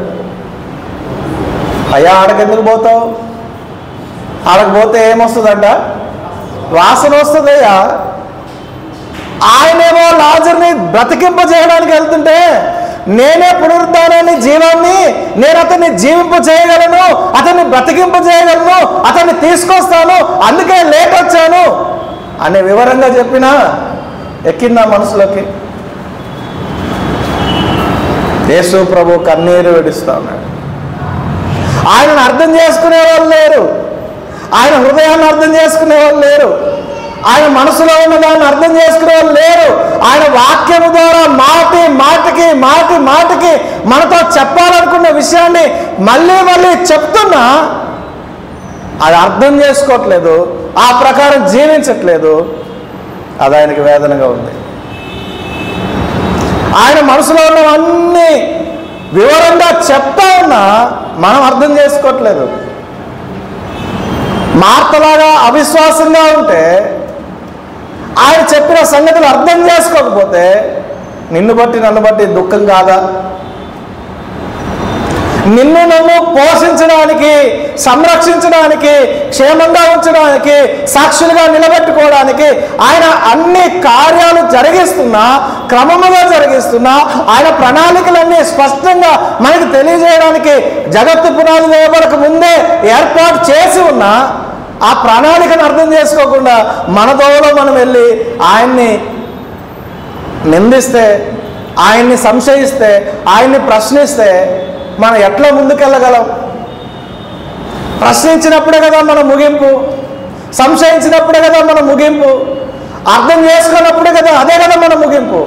అయ్యా ఆడకెందుకు పోతావు? ఆడకపోతే ఏమొస్తుందంట? వాసన వస్తుందయ్యా. ఆయనేమో లాజర్ని బ్రతికింపజేయడానికి వెళ్తుంటే, నేనే పునరుద్ధానాన్ని, జీవాన్ని, నేను అతన్ని జీవింపజేయగలను, అతన్ని బ్రతికింపజేయగలను, అతన్ని తీసుకొస్తాను, అందుకే లేట్ వచ్చాను అనే వివరంగా చెప్పినా ఎక్కిందా మనసులోకి? యేసు ప్రభు కన్నీరు విడుస్తా ఉన్నాడు. ఆయనను అర్థం చేసుకునే వాళ్ళు లేరు. ఆయన హృదయాన్ని అర్థం చేసుకునే వాళ్ళు లేరు. ఆయన మనసులో ఉన్న దాన్ని అర్థం చేసుకునే వాళ్ళు లేరు. ఆయన వాక్యము ద్వారా మాటికి మనతో చెప్పాలనుకున్న విషయాన్ని మళ్ళీ చెప్తున్నా అది అర్థం చేసుకోవట్లేదు, ఆ ప్రకారం జీవించట్లేదు. అది ఆయనకి వేదనగా ఉంది. ఆయన మనసులో ఉన్నవన్నీ వివరంగా చెప్తా ఉన్నా మనం అర్థం చేసుకోవట్లేదు. మార్తలాగా అవిశ్వాసంగా ఉంటే, ఆయన చెప్పిన సంగతులు అర్థం చేసుకోకపోతే నిన్ను బట్టి నన్ను బట్టి దుఃఖం కాదా? నిన్ను నన్ను పోషించడానికి, సంరక్షించడానికి, క్షేమంగా ఉంచడానికి, సాక్షులుగా నిలబెట్టుకోవడానికి ఆయన అన్ని కార్యాలు జరిగిస్తున్నా, క్రమముగా జరిగిస్తున్నా, ఆయన ప్రణాళికలన్నీ స్పష్టంగా మనకి తెలియజేయడానికి జగత్తు పునాది వేయబడక ముందే ఏర్పాటు చేసి ఉన్నా ఆ ప్రణాళికను అర్థం చేసుకోకుండా మన దోవలో మనం వెళ్ళి ఆయన్ని నిందిస్తే, ఆయన్ని సంశయిస్తే, ఆయన్ని ప్రశ్నిస్తే మనం ఎట్లా ముందుకెళ్ళగలం? ప్రశ్నించినప్పుడే కదా మన ముగింపు, సంశయించినప్పుడే కదా మన ముగింపు, అర్థం చేసుకున్నప్పుడే కదా అదే కదా మన ముగింపు.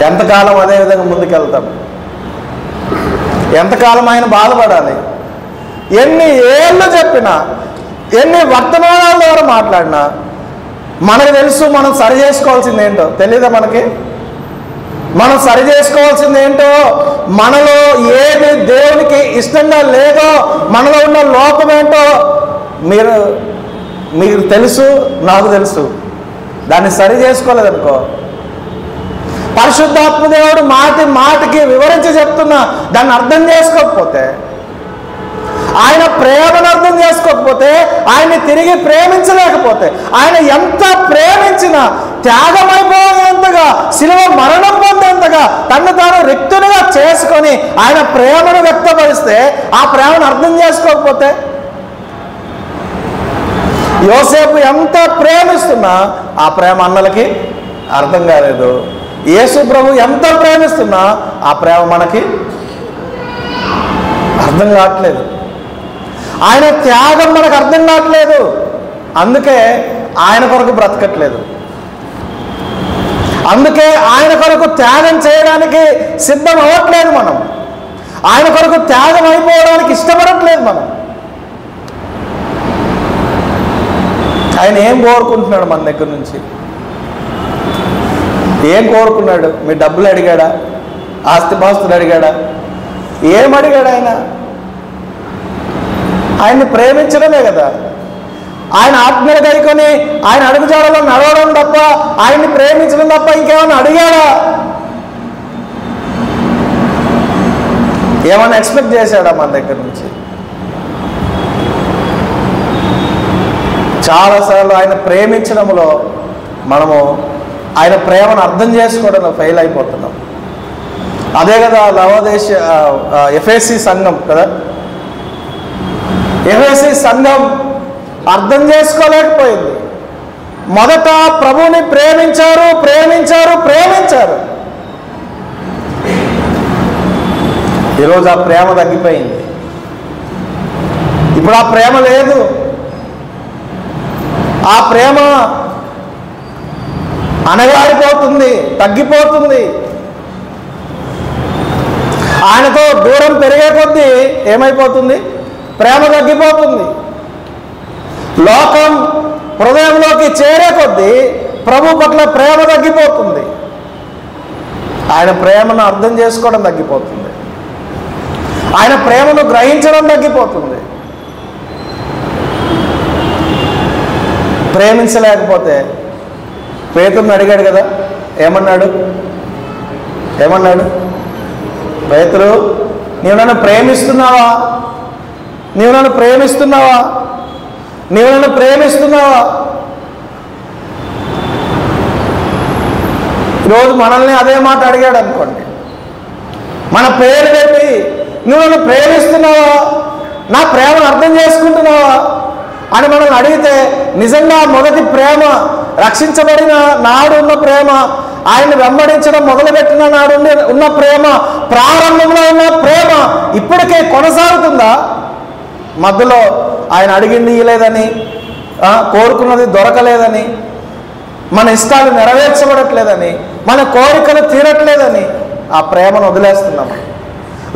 ఎంతకాలం అదే విధంగా ముందుకెళ్తాం? ఎంతకాలం ఆయన బాధపడాలి? ఎన్ని ఏళ్ళు చెప్పినా, ఎన్ని వర్తమానాల ద్వారా మాట్లాడినా మనకు తెలుసు మనం సరి చేసుకోవాల్సింది ఏంటో. తెలీదా మనకి? మనం సరి చేసుకోవాల్సింది ఏంటో, మనలో ఏది దేవునికి ఇష్టంగా లేదో, మనలో ఉన్న లోపం ఏంటో మీకు తెలుసు, నాకు తెలుసు. దాన్ని సరి చేసుకోలేదనుకో, పరిశుద్ధాత్మ దేవుడు మాటికి వివరించి చెప్తున్నా దాన్ని అర్థం చేసుకోకపోతే, ఆయన ప్రేమను అర్థం చేసుకోకపోతే, ఆయన్ని తిరిగి ప్రేమించలేకపోతే, ఆయన ఎంత ప్రేమించినా త్యాగమైపోయేంతగా, శిలువ మరణం పొందేంతగా తను తాను రిక్తునిగా చేసుకొని ఆయన ప్రేమను వ్యక్తపరిస్తే, ఆ ప్రేమను అర్థం చేసుకోకపోతే, యోసేపు ఎంత ప్రేమిస్తున్నా ఆ ప్రేమ అన్నలకి అర్థం కాలేదు. యేసు ప్రభు ఎంత ప్రేమిస్తున్నా ఆ ప్రేమ మనకి అర్థం కావట్లేదు. ఆయన త్యాగం మనకు అర్థం కావట్లేదు. అందుకే ఆయన కొరకు బ్రతకట్లేదు. అందుకే ఆయన కొరకు త్యాగం చేయడానికి సిద్ధం అవ్వట్లేదు. మనం ఆయన కొరకు త్యాగం అయిపోవడానికి ఇష్టపడట్లేదు. మనం ఆయన ఏం కోరుకుంటున్నాడు మన దగ్గర నుంచి? ఏం కోరుకున్నాడు? మీ డబ్బులు అడిగాడా? ఆస్తిపాస్తులు అడిగాడా? ఏం అడిగాడు? ఆయన్ని ప్రేమించడమే కదా. ఆయన ఆజ్ఞలు గైకొని ఆయన అడుగుజాడలో నడవడం తప్ప, ఆయన్ని ప్రేమించడం తప్ప ఇంకేమైనా అడిగాడా? ఏమైనా ఎక్స్పెక్ట్ చేశాడా మన దగ్గర నుంచి? చాలాసార్లు ఆయన ప్రేమించడంలో మనము ఆయన ప్రేమను అర్థం చేసుకోవడంలో ఫెయిల్ అయిపోతున్నాం. అదే కదా ఎఫెసీ సంఘం కదా. ఎఫెసీ సంఘం అర్థం చేసుకోలేకపోయింది. మొదట ప్రభువుని ప్రేమించారు ప్రేమించారు ప్రేమించారు. ఈరోజు ఆ ప్రేమ తగ్గిపోయింది. ఇప్పుడు ఆ ప్రేమ లేదు. ఆ ప్రేమ అణగారిపోతుంది, తగ్గిపోతుంది. ఆయనతో దూరం పెరిగే కొద్దీ ఏమైపోతుంది? ప్రేమ తగ్గిపోతుంది. లోకం హృదయంలోకి చేరే కొద్దీ ప్రభు పట్ల ప్రేమ తగ్గిపోతుంది. ఆయన ప్రేమను అర్థం చేసుకోవడం తగ్గిపోతుంది. ఆయన ప్రేమను గ్రహించడం తగ్గిపోతుంది. ప్రేమించలేకపోతే పేతురుని అడిగాడు కదా, ఏమన్నాడు? పేతురు, నీవు నన్ను ప్రేమిస్తున్నావా? నీవు నన్ను ప్రేమిస్తున్నావా? నీవు నన్ను ప్రేమిస్తున్నావా? ఈరోజు మనల్ని అదే మాట అడిగాడు అనుకోండి, మన పేరు పెట్టి నువ్వు నన్ను ప్రేమిస్తున్నావా, నా ప్రేమను అర్థం చేసుకుంటున్నావా అని మనం అడిగితే, నిజంగా మొదటి ప్రేమ, రక్షించబడిన నాడు ఉన్న ప్రేమ, ఆయన్ని వెంబడించడం మొదలుపెట్టిన నాడు ఉన్న ప్రేమ, ప్రారంభంలో ఉన్న ప్రేమ ఇప్పటికే కొనసాగుతుందా? మధ్యలో ఆయన అడిగింది ఇవ్వలేదని, కోరుకున్నది దొరకలేదని, మన ఇష్టాలు నెరవేర్చబడట్లేదని, మన కోరికలు తీరట్లేదని ఆ ప్రేమను వదిలేస్తున్నాము.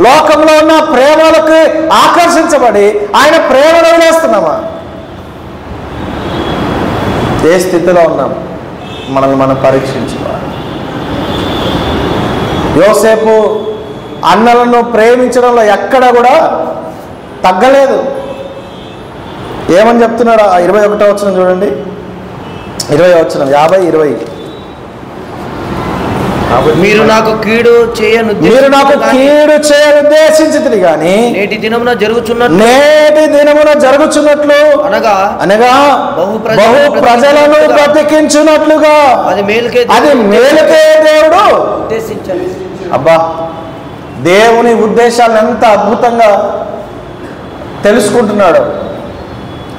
లోకంలో ఉన్న ప్రేమలకు ఆకర్షించబడి ఆయన ప్రేమను వదిలేస్తున్నామా? ఏ స్థితిలో ఉన్నాం? మనల్ని మనం పరీక్షించుకోవాలి. యోసేపు అన్నలను ప్రేమించడంలో ఎక్కడ కూడా తగ్గలేదు. ఏమని చెప్తున్నాడు? 21వ వచనం చూడండి, 20వ వచనం, 50-20. మీరు నాకు కీడు చేయనుద్దేశించితిరి గాని నేటి దినమున జరుగుచున్నట్లు అనగా బహు ప్రజలను బ్రతికించున్నట్లుగా అది మేలుకే దేవుడు ఉద్దేశించాడు. అబ్బా, దేవుని ఉద్దేశాలను ఎంత అద్భుతంగా తెలుసుకుంటున్నాడు.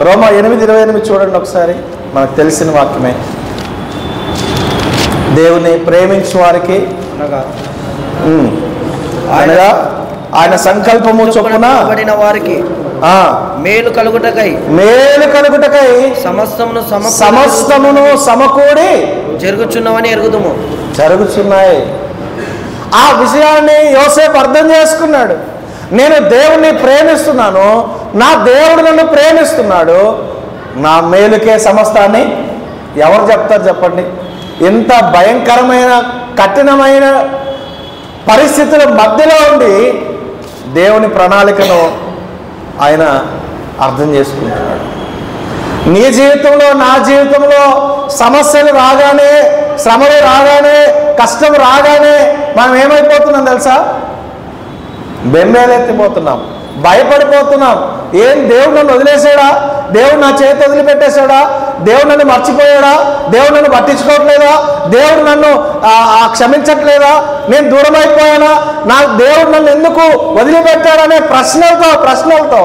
రోమా 8:28 చూడండి ఒకసారి, మనకు తెలిసిన వాక్యమే. దేవుని ప్రేమించు వారికి అనగా ఆయన సంకల్పము చొప్పున వారికి మేలు కలుగుటకై సమస్తమును సమకూడి జరుగుచున్నాయి. ఆ విషయాన్ని యోసేపు అర్థం చేసుకున్నాడు. నేను దేవుణ్ణి ప్రేమిస్తున్నాను, నా దేవుడు నన్ను ప్రేమిస్తున్నాడు, నా మేలుకే సమస్తాన్ని ఎవరు చెప్తారు చెప్పండి? ఇంత భయంకరమైన కఠినమైన పరిస్థితుల మధ్యలో ఉండి దేవుని ప్రణాళికను ఆయన అర్థం చేసుకుంటున్నాడు. నీ జీవితంలో, నా జీవితంలో సమస్యలు రాగానే, శ్రమలు రాగానే, కష్టం రాగానే మనం ఏమైపోతున్నాం తెలుసా? బెంబేలెత్తిపోతున్నాం, భయపడిపోతున్నాం. ఏం దేవుడు నన్ను వదిలేసాడా? దేవుడు నా చేతి వదిలిపెట్టేశాడా? దేవుడు నన్ను మర్చిపోయాడా? దేవుడు నన్ను పట్టించుకోవట్లేదా? దేవుడు నన్ను క్షమించట్లేదా? నేను దూరం అయిపోయానా? నా దేవుడు నన్ను ఎందుకు వదిలిపెట్టాడనే ప్రశ్నలతో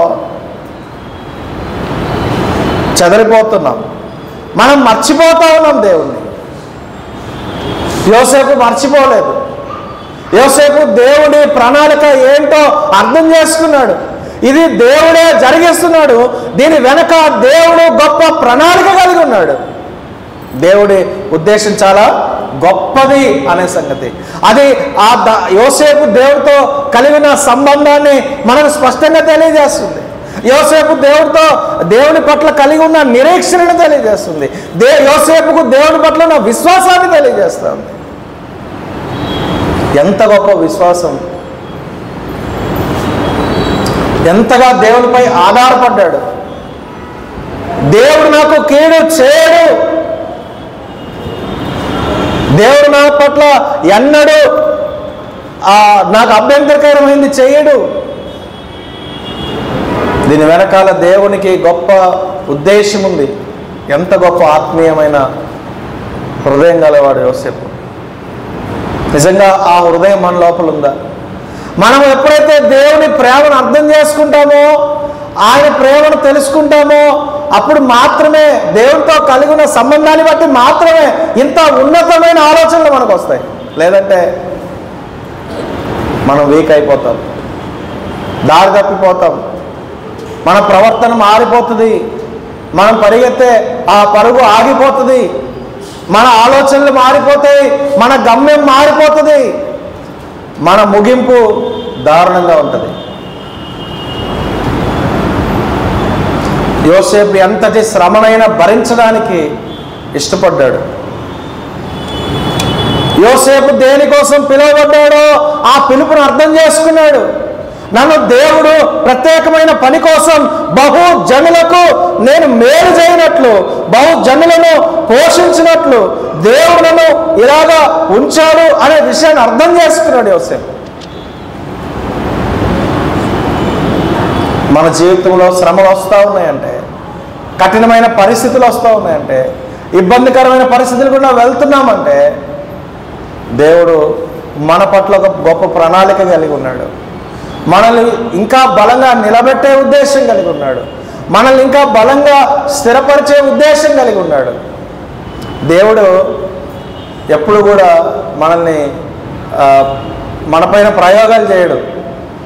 చెదరిపోతున్నాం. మనం మర్చిపోతా ఉన్నాం దేవుణ్ణి. యోసేపు మర్చిపోలేదు. యోసేపు దేవుడి ప్రణాళిక ఏంటో అర్థం చేసుకున్నాడు. ఇది దేవుడే జరిగిస్తున్నాడు, దీని వెనక దేవుడు గొప్ప ప్రణాళిక కలిగి ఉన్నాడు. దేవుడి ఉద్దేశం చాలా గొప్పది అనే సంగతి, అది ఆ యోసేపు దేవుడితో కలిగిన సంబంధాన్ని మనకు స్పష్టంగా తెలియజేస్తుంది. యోసేపు దేవుని పట్ల కలిగి ఉన్న నిరీక్షణను తెలియజేస్తుంది. యోసేపుకు దేవుని పట్ల ఉన్న విశ్వాసాన్ని తెలియజేస్తుంది. ఎంత గొప్ప విశ్వాసం! ఎంతగా దేవునిపై ఆధారపడ్డాడు. దేవుడు నాకు కీడు చేయడు, దేవుడు నా పట్ల ఎన్నడూ నాకు అభ్యంతరకరమైంది చేయడు. దీని వెనకాల దేవునికి గొప్ప ఉద్దేశం ఉంది. ఎంత గొప్ప ఆత్మీయమైన హృదయం గలవాడు యోసేపు. నిజంగా ఆ హృదయం మన లోపల ఉందా? మనం ఎప్పుడైతే దేవుని ప్రేమను అర్థం చేసుకుంటామో, ఆయన ప్రేమను తెలుసుకుంటామో, అప్పుడు మాత్రమే దేవునితో కలిగి ఉన్న సంబంధాన్ని బట్టి మాత్రమే ఇంత ఉన్నతమైన ఆలోచనలు మనకు వస్తాయి. లేదంటే మనం వీక్ అయిపోతాం, దారి తప్పిపోతాం, మన ప్రవర్తన మారిపోతుంది, మనం పరిగెత్తే ఆ పరుగు ఆగిపోతుంది, మన ఆలోచనలు మారిపోతాయి, మన గమ్యం మారిపోతుంది, మన ముగింపు దారుణంగా ఉంటుంది. యోసేపు ఎంతటి శ్రమనైనా భరించడానికి ఇష్టపడ్డాడు. యోసేపు దేనికోసం పిలువబడ్డాడో ఆ పిలుపును అర్థం చేసుకున్నాడు. నన్ను దేవుడు ప్రత్యేకమైన పని కోసం బహు జనులకు నేను మేలు చేయనట్లు, బహు జనులను పోషించినట్లు దేవుడు నన్ను ఇలాగా ఉంచాడు అనే విషయాన్ని అర్థం చేసుకున్నాడు యోసేపు. మన జీవితంలో శ్రమలు వస్తూ ఉన్నాయంటే, కఠినమైన పరిస్థితులు వస్తూ ఉన్నాయంటే, ఇబ్బందికరమైన పరిస్థితులు కూడా వెళ్తున్నామంటే దేవుడు మన పట్ల ఒక గొప్ప ప్రణాళిక కలిగి ఉన్నాడు. మనల్ని ఇంకా బలంగా నిలబెట్టే ఉద్దేశం కలిగి ఉన్నాడు. మనల్ని ఇంకా బలంగా స్థిరపరిచే ఉద్దేశం కలిగి ఉన్నాడు. దేవుడు ఎప్పుడు కూడా మనల్ని మనపైన ప్రయోగాలు చేయడు.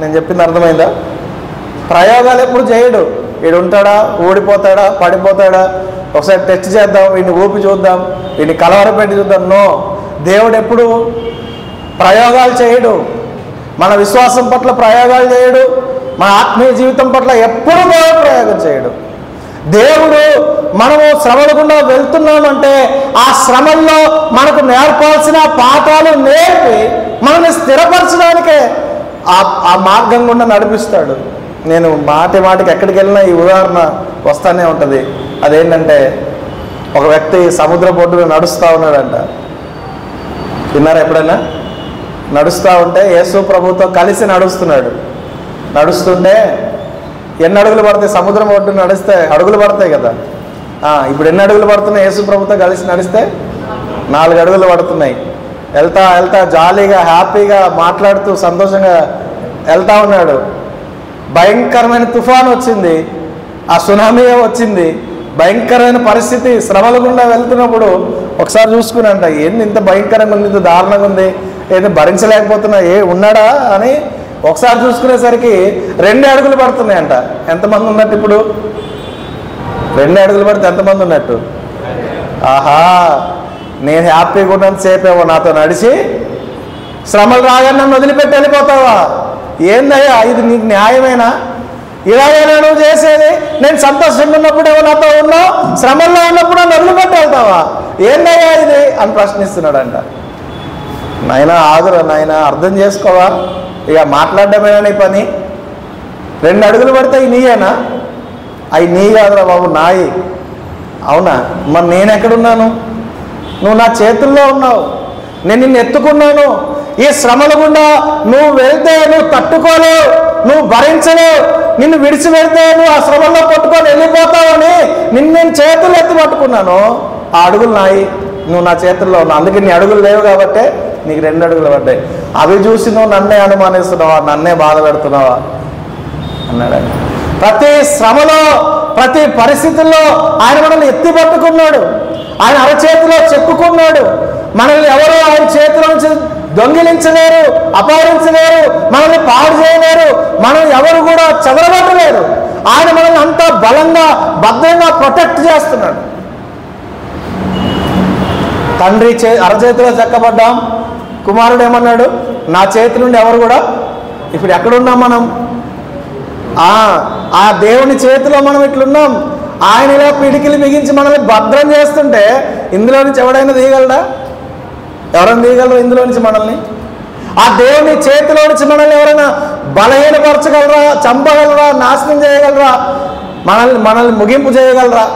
నేను చెప్పింది అర్థమైందా? ప్రయోగాలు ఎప్పుడు చేయడు. వీడు ఉంటాడా, ఊడిపోతాడా, పడిపోతాడా, ఒకసారి టెస్ట్ చేద్దాం, వీడిని ఊపి చూద్దాం, వీడిని కలవరపెట్టి చూద్దాం. నో, దేవుడు ఎప్పుడు ప్రయోగాలు చేయడు. మన విశ్వాసం పట్ల ప్రయోగాలు చేయడు. మన ఆత్మీయ జీవితం పట్ల ఎప్పుడు దేవుడు ప్రయోగం చేయడు. దేవుడు మనము శ్రమల గుండా వెళ్తున్నామంటే ఆ శ్రమల్లో మనకు నేర్పాల్సిన పాఠాలు నేర్పి మనల్ని స్థిరపరచడానికే ఆ మార్గం గుండా నడిపిస్తాడు. నేను మాటికి ఎక్కడికి వెళ్ళినా ఈ ఉదాహరణ వస్తూనే ఉంటుంది. అదేంటంటే, ఒక వ్యక్తి సముద్ర బొడ్డున నడుస్తూ ఉన్నాడంట. విన్నారా ఎప్పుడైనా? నడుస్తూ ఉంటే యేసు ప్రభుతో కలిసి నడుస్తున్నాడు. నడుస్తుంటే ఎన్ని అడుగులు పడతాయి? సముద్రం ఒడ్డున నడిస్తే అడుగులు పడతాయి కదా. ఇప్పుడు ఎన్ని అడుగులు పడుతున్నాయి? యేసు ప్రభుతో కలిసి నడిస్తే 4 అడుగులు పడుతున్నాయి. వెళ్తా జాలీగా హ్యాపీగా మాట్లాడుతూ సంతోషంగా వెళ్తా ఉన్నాడు. భయంకరమైన తుఫాను వచ్చింది, ఆ సునామీ వచ్చింది, భయంకరమైన పరిస్థితి. శ్రమల గుండా వెళ్తున్నప్పుడు ఒకసారి చూసుకున్నాంట, ఏంది ఇంత భయంకరంగా ఉంది, ఇంత దారుణంగా ఉంది, ఏదో భరించలేకపోతున్నా, ఉన్నాడా అని ఒకసారి చూసుకునేసరికి 2 అడుగులు పడుతున్నాయంట. ఎంతమంది ఉన్నట్టు ఇప్పుడు? 2 అడుగులు పడితే ఎంతమంది ఉన్నట్టు? ఆహా, నేను హ్యాపీగా ఉన్నంత సేపేమో నాతో నడిచి శ్రమలు రాగానే నన్ను వదిలిపెట్టి వెళ్ళిపోతావా? ఏందయ్యా ఇది? నీకు న్యాయమేనా? ఇలాగైనా నువ్వు చేసేది? నేను సంతోషంగా ఉన్నప్పుడేమో నాతో ఉన్నావు, శ్రమల్లో ఉన్నప్పుడు నన్ను వదిలిపెట్టి వెళ్తావా? ఏందయ్యా ఇది అని ప్రశ్నిస్తున్నాడంట. నాయనా ఆగురా నాయనా, అర్థం చేసుకోవా? ఇక మాట్లాడడమేనా నీ పని? 2 అడుగులు పడితే అవి నీయేనా? అవి నీ కాదురా బాబు, నాయి. అవునా? మరి నేను ఎక్కడున్నాను? నువ్వు నా చేతుల్లో ఉన్నావు, నేను నిన్ను ఎత్తుకున్నాను. ఈ శ్రమల గుండా నువ్వు వెళ్తే నువ్వు తట్టుకోలేవు, నువ్వు భరించలేవు. నిన్ను విడిచి వెళ్తే నువ్వు ఆ శ్రమల్లో పట్టుకొని వెళ్ళిపోతావని నిన్ను నేను చేతులు ఎత్తి పట్టుకున్నాను. ఆ అడుగులు నాయి, నువ్వు నా చేతుల్లో ఉన్నావు. అందుకే నీ అడుగులు లేవు కాబట్టి నీకు 2 అడుగులు పడ్డాయి. అవి చూసి నువ్వు నన్నే అనుమానిస్తున్నావా, నన్నే బాధ పెడుతున్నావా అన్నాడు. ప్రతి శ్రమలో, ప్రతి పరిస్థితుల్లో ఆయన మనల్ని ఎత్తి పట్టుకున్నాడు. ఆయన అరచేతిలో చెక్కుకున్నాడు. మనల్ని ఎవరు ఆయన చేతిలో నుంచి దొంగిలించలేరు, అపహరించలేరు, మనల్ని పాడు చేయలేరు, మనల్ని ఎవరు కూడా చెదరగొట్టలేరు. ఆయన మనల్ని అంత బలంగా భద్రంగా ప్రొటెక్ట్ చేస్తున్నాడు. తండ్రి అరచేతిలో చెక్కబడ్డాం. కుమారుడు ఏమన్నాడు? నా చేతి నుండి ఎవరు కూడా. ఇప్పుడు ఎక్కడున్నాం మనం? ఆ దేవుని చేతిలో మనం ఇట్లున్నాం. ఆయన ఇలా పిడికిలు బిగించి మనల్ని భద్రం చేస్తుంటే ఇందులో నుంచి ఎవడైనా తీయగలడా? ఎవరైనా తీయగలరా ఇందులో నుంచి మనల్ని? ఆ దేవుని చేతిలో నుంచి మనల్ని ఎవరైనా బలహీనపరచగలరా, చంపగలరా, నాశనం చేయగలరా, మనల్ని ముగింపు చేయగలరా?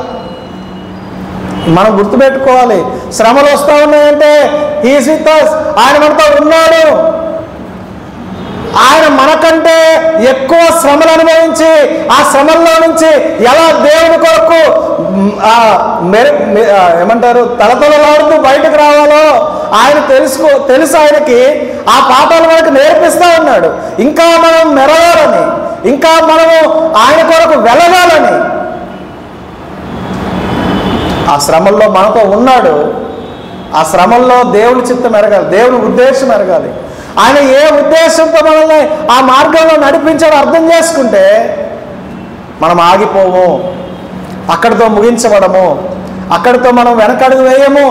మనం గుర్తుపెట్టుకోవాలి, శ్రమలు వస్తూ ఉన్నాయంటే హీస్ విత్ us, ఆయన మనతో ఉన్నాడు. ఆయన మనకంటే ఎక్కువ శ్రమలు అనుభవించి ఆ శ్రమల్లో నుంచి ఎలా దేవుని కొరకు ఏమంటారు తలతలలాడుతూ బయటకు రావాలో ఆయన తెలుసు. ఆయనకి ఆ పాఠాలు మనకు నేర్పిస్తూ ఉన్నాడు. ఇంకా మనం మెరవాలని, ఇంకా మనము ఆయన కొరకు వెలగాలని ఆ శ్రమల్లో మనతో ఉన్నాడు. ఆ శ్రమల్లో దేవుని చిత్తం ఎరగాలి, దేవుని ఉద్దేశం ఎరగాలి. ఆయన ఏ ఉద్దేశంతో మనల్ని ఆ మార్గంలో నడిపించాడో అర్థం చేసుకుంటే మనం ఆగిపోము, అక్కడితో ముగించబడము, అక్కడితో మనం వెనకడుగు వేయము,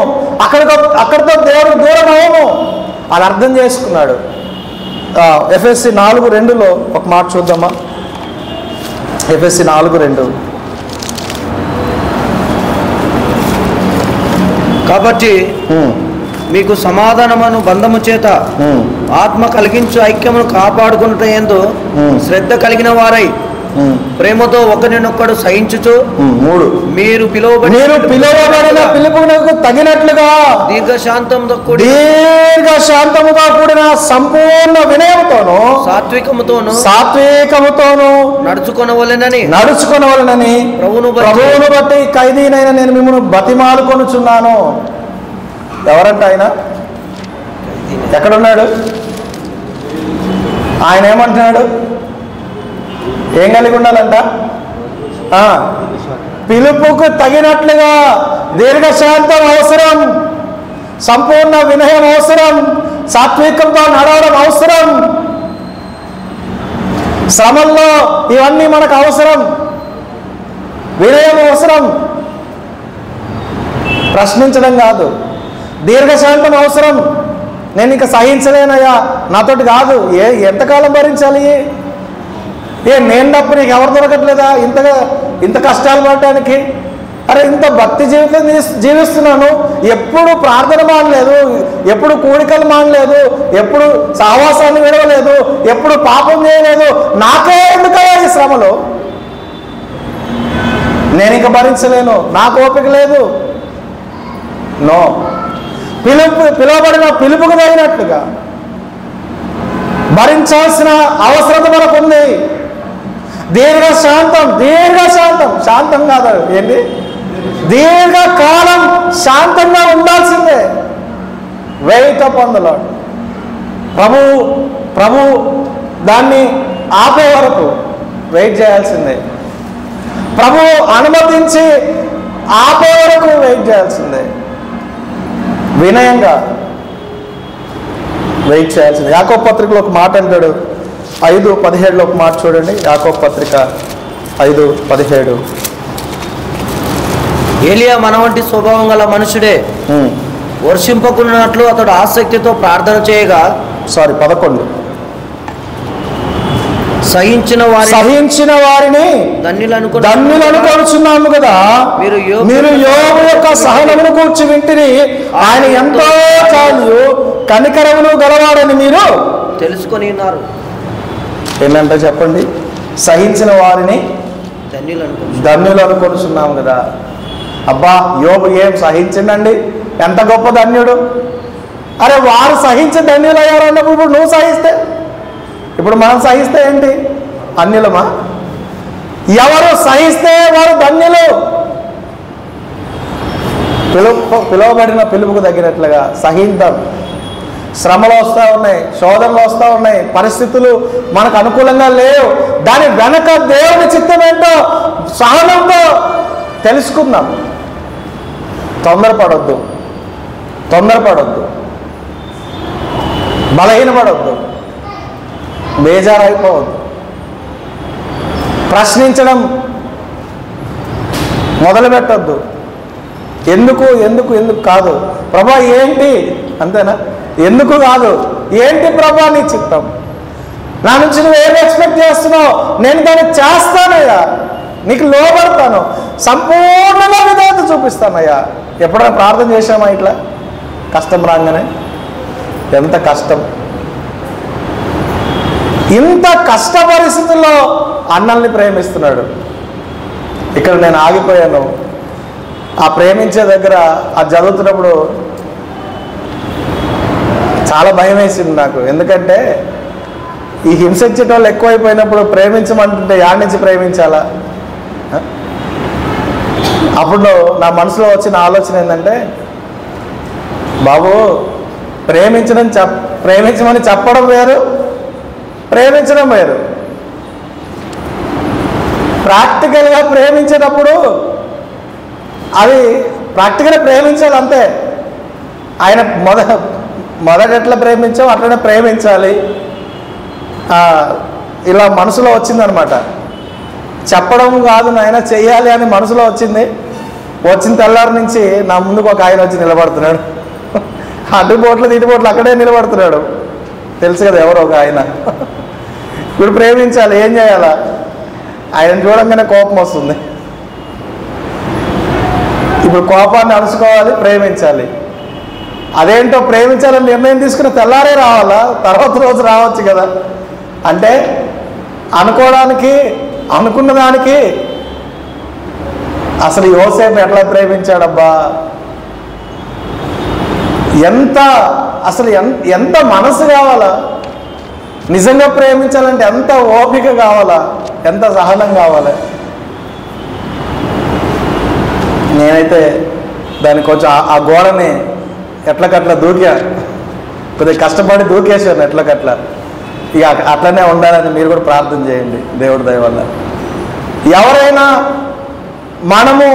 అక్కడితో దేవుడికి దూరం అవ్వము. అది అర్థం చేసుకున్నాడు. ఎఫ్ఎస్సి 4:2 ఒక మాట చూద్దామా. ఎఫ్ఎస్సి 4:2. కాబట్టి మీకు సమాధానమును బంధము చేత ఆత్మ కలిగించు ఐక్యమును కాపాడుకున్నట యందు శ్రద్ధ కలిగిన వారై ప్రేమతో ఒకరినొక్కడు సహించుచు 3 మీరు పిలువబడిన పిలుపునకు తగినట్లుగా దీర్ఘశాంతముతో కూడిన సంపూర్ణ వినయముతోను సాత్వికముతోను నడుచుకొనవలెనని ప్రభువును బట్టి ఖైదీనైనా నేను మిమ్మల్ని బతిమాలుకొనుచున్నాను. ఎవరంట ఆయన? ఎక్కడున్నాడు ఆయన? ఏమంటున్నాడు? ఏం కలిగి ఉండాలంట? పిలుపుకు తగినట్లుగా దీర్ఘశాంతం అవసరం, సంపూర్ణ వినయం అవసరం, సాత్వికంతో నడవడం అవసరం. శ్రమల్లో ఇవన్నీ మనకు అవసరం. వినయం అవసరం, ప్రశ్నించడం కాదు. దీర్ఘశాంతం అవసరం. నేను ఇక సహించలేనయ్యా, నాతోటి కాదు. ఎంతకాలం భరించాలి? నేను తప్ప నీకు ఎవరు దొరకట్లేదా ఇంత కష్టాలు పడటానికి? అరే, ఇంత భక్తి జీవితం జీవిస్తున్నాను, ఎప్పుడు ప్రార్థన మానలేదు, ఎప్పుడు కూడికలు మానలేదు, ఎప్పుడు సహవాసాన్ని విడవలేదు, ఎప్పుడు పాపం చేయలేదు, నాకే ఎందుకయ్యా ఈ శ్రమలు? నేను ఇక భరించలేను, నాకు ఓపిక లేదు. నో, పిలువబడిన పిలుపుకు తగినట్లుగా భరించాల్సిన అవసరత మనకు ఉంది. దీర్ఘశాంతం శాంతం కాదు, ఏంటి? దీర్ఘకాలం శాంతంగా ఉండాల్సిందే. Wait upon the lord. ప్రభు దాన్ని ఆపే వరకు వెయిట్ చేయాల్సిందే. ప్రభు అనుమతించి ఆపే వరకు వెయిట్ చేయాల్సిందే. వినయంగా వెయిట్ చేయాల్సిందే. యాకోబు పత్రికలో ఒక మాట అంటాడు, 5:17 ఒక మాట చూడండి. యాకోబు పత్రిక 5:17. ఏలియా మన వంటి స్వభావం గల మనుషుడే, వర్షింపకున్నట్లు అతడు ఆసక్తితో ప్రార్థన చేయగా 11 సహించిన వారిని ధన్యులనుకొనుచున్నాము కదా. మీరు యోబు యొక్క సహనమును కూర్చి వింటిరి. ఆయన ఎంతో చాలు కనికరమును గలవాడని మీరు తెలుసుకొని ఉన్నారు. ఏంటంటే చెప్పండి, సహించిన వారిని ధన్యులు అనుకొనుచున్నాము కదా. అబ్బా, యోబు ఏం సహించిందండి, ఎంత గొప్ప ధన్యుడు. అరే, వారు సహించి ధన్యులు అయ్యారు అన్నప్పుడు ఇప్పుడు నువ్వు సహిస్తే, ఇప్పుడు మనం సహిస్తే ఏంటి? అన్యులమా? ఎవరు సహిస్తే వారు ధన్యులు. పిలువబడిన పిలుపుకు తగినట్లుగా సహిద్దాం. శ్రమలు వస్తూ ఉన్నాయి, శోధనలు వస్తూ ఉన్నాయి, పరిస్థితులు మనకు అనుకూలంగా లేవు. దాని వెనక దేవుని చిత్తం ఏంటో సహనంతో తెలుసుకుందాం. తొందరపడొద్దు, బలహీనపడొద్దు, బేజారైపోవద్దు. ప్రశ్నించడం మొదలుపెట్టొద్దు. ఎందుకు కాదు, ప్రభా ఏంటి, అంతేనా? ఎందుకు కాదు, ఏంటి ప్రభా నీ చిత్తం, నా నుంచి నువ్వు ఏం ఎక్స్పెక్ట్ చేస్తున్నావు, నేను దాన్ని చేస్తానయ్యా, నీకు లోబడతాను, సంపూర్ణంగా విధేయత చూపిస్తానయ్యా. ఎప్పుడైనా ప్రార్థన చేశామా ఇట్లా? కష్టం రాగానే ఎంత కష్టం. ఇంత కష్ట పరిస్థితుల్లో అన్నల్ని ప్రేమిస్తున్నాడు. ఇక్కడ నేను ఆగిపోయాను. ఆ ప్రేమించే దగ్గర అది చదువుతున్నప్పుడు చాలా భయం వేసింది నాకు. ఎందుకంటే ఈ హింసించే వాళ్ళు ఎక్కువైపోయినప్పుడు ప్రేమించమంటుంటే యాడ్ నుంచి ప్రేమించాలా? అప్పుడు నా మనసులో వచ్చిన ఆలోచన ఏంటంటే, బాబు, ప్రేమించమని చెప్పడం వేరు, ప్రేమించడం వేరు. ప్రాక్టికల్గా ప్రేమించేటప్పుడు అది ప్రాక్టికల్గా ప్రేమించాలి అంతే. ఆయన మొదట ఎట్లా ప్రేమించాం అట్లనే ప్రేమించాలి. ఇలా మనసులో వచ్చిందనమాట. చెప్పడం కాదు నాయన, చెయ్యాలి అని మనసులో వచ్చింది. వచ్చిన తెల్లారి నుంచి నా ముందుకు ఒక ఆయన వచ్చి నిలబడుతున్నాడు. అడ్డుబోట్లు ఇటుబోట్లు అక్కడే నిలబడుతున్నాడు. తెలుసు కదా ఎవరో ఒక ఆయన. ఇప్పుడు ప్రేమించాలి, ఏం చేయాలా? ఆయన చూడంగానే కోపం వస్తుంది. ఇప్పుడు కోపాన్ని అణుచుకోవాలి, ప్రేమించాలి. అదేంటో ప్రేమించాలని నిర్ణయం తీసుకుని తెల్లారే రావాలా? తర్వాత రోజు రావచ్చు కదా. అంటే అనుకోవడానికి, అనుకున్న దానికి అసలు యోసేపు ఎట్లా ప్రేమించాడబ్బా! ఎంత మనసు కావాలా? నిజంగా ప్రేమించాలంటే ఎంత ఓపిక కావాలా, ఎంత సహనం కావాలి. నేనైతే దానికి కొంచెం ఆ గోడని ఎట్లకట్లా దూకా, కొద్దిగా కష్టపడి దూకేశాను ఎట్లకట్లా. ఇక అట్లనే ఉండాలని మీరు కూడా ప్రార్థన చేయండి దేవుడి దయ వల్ల. ఎవరైనా మనము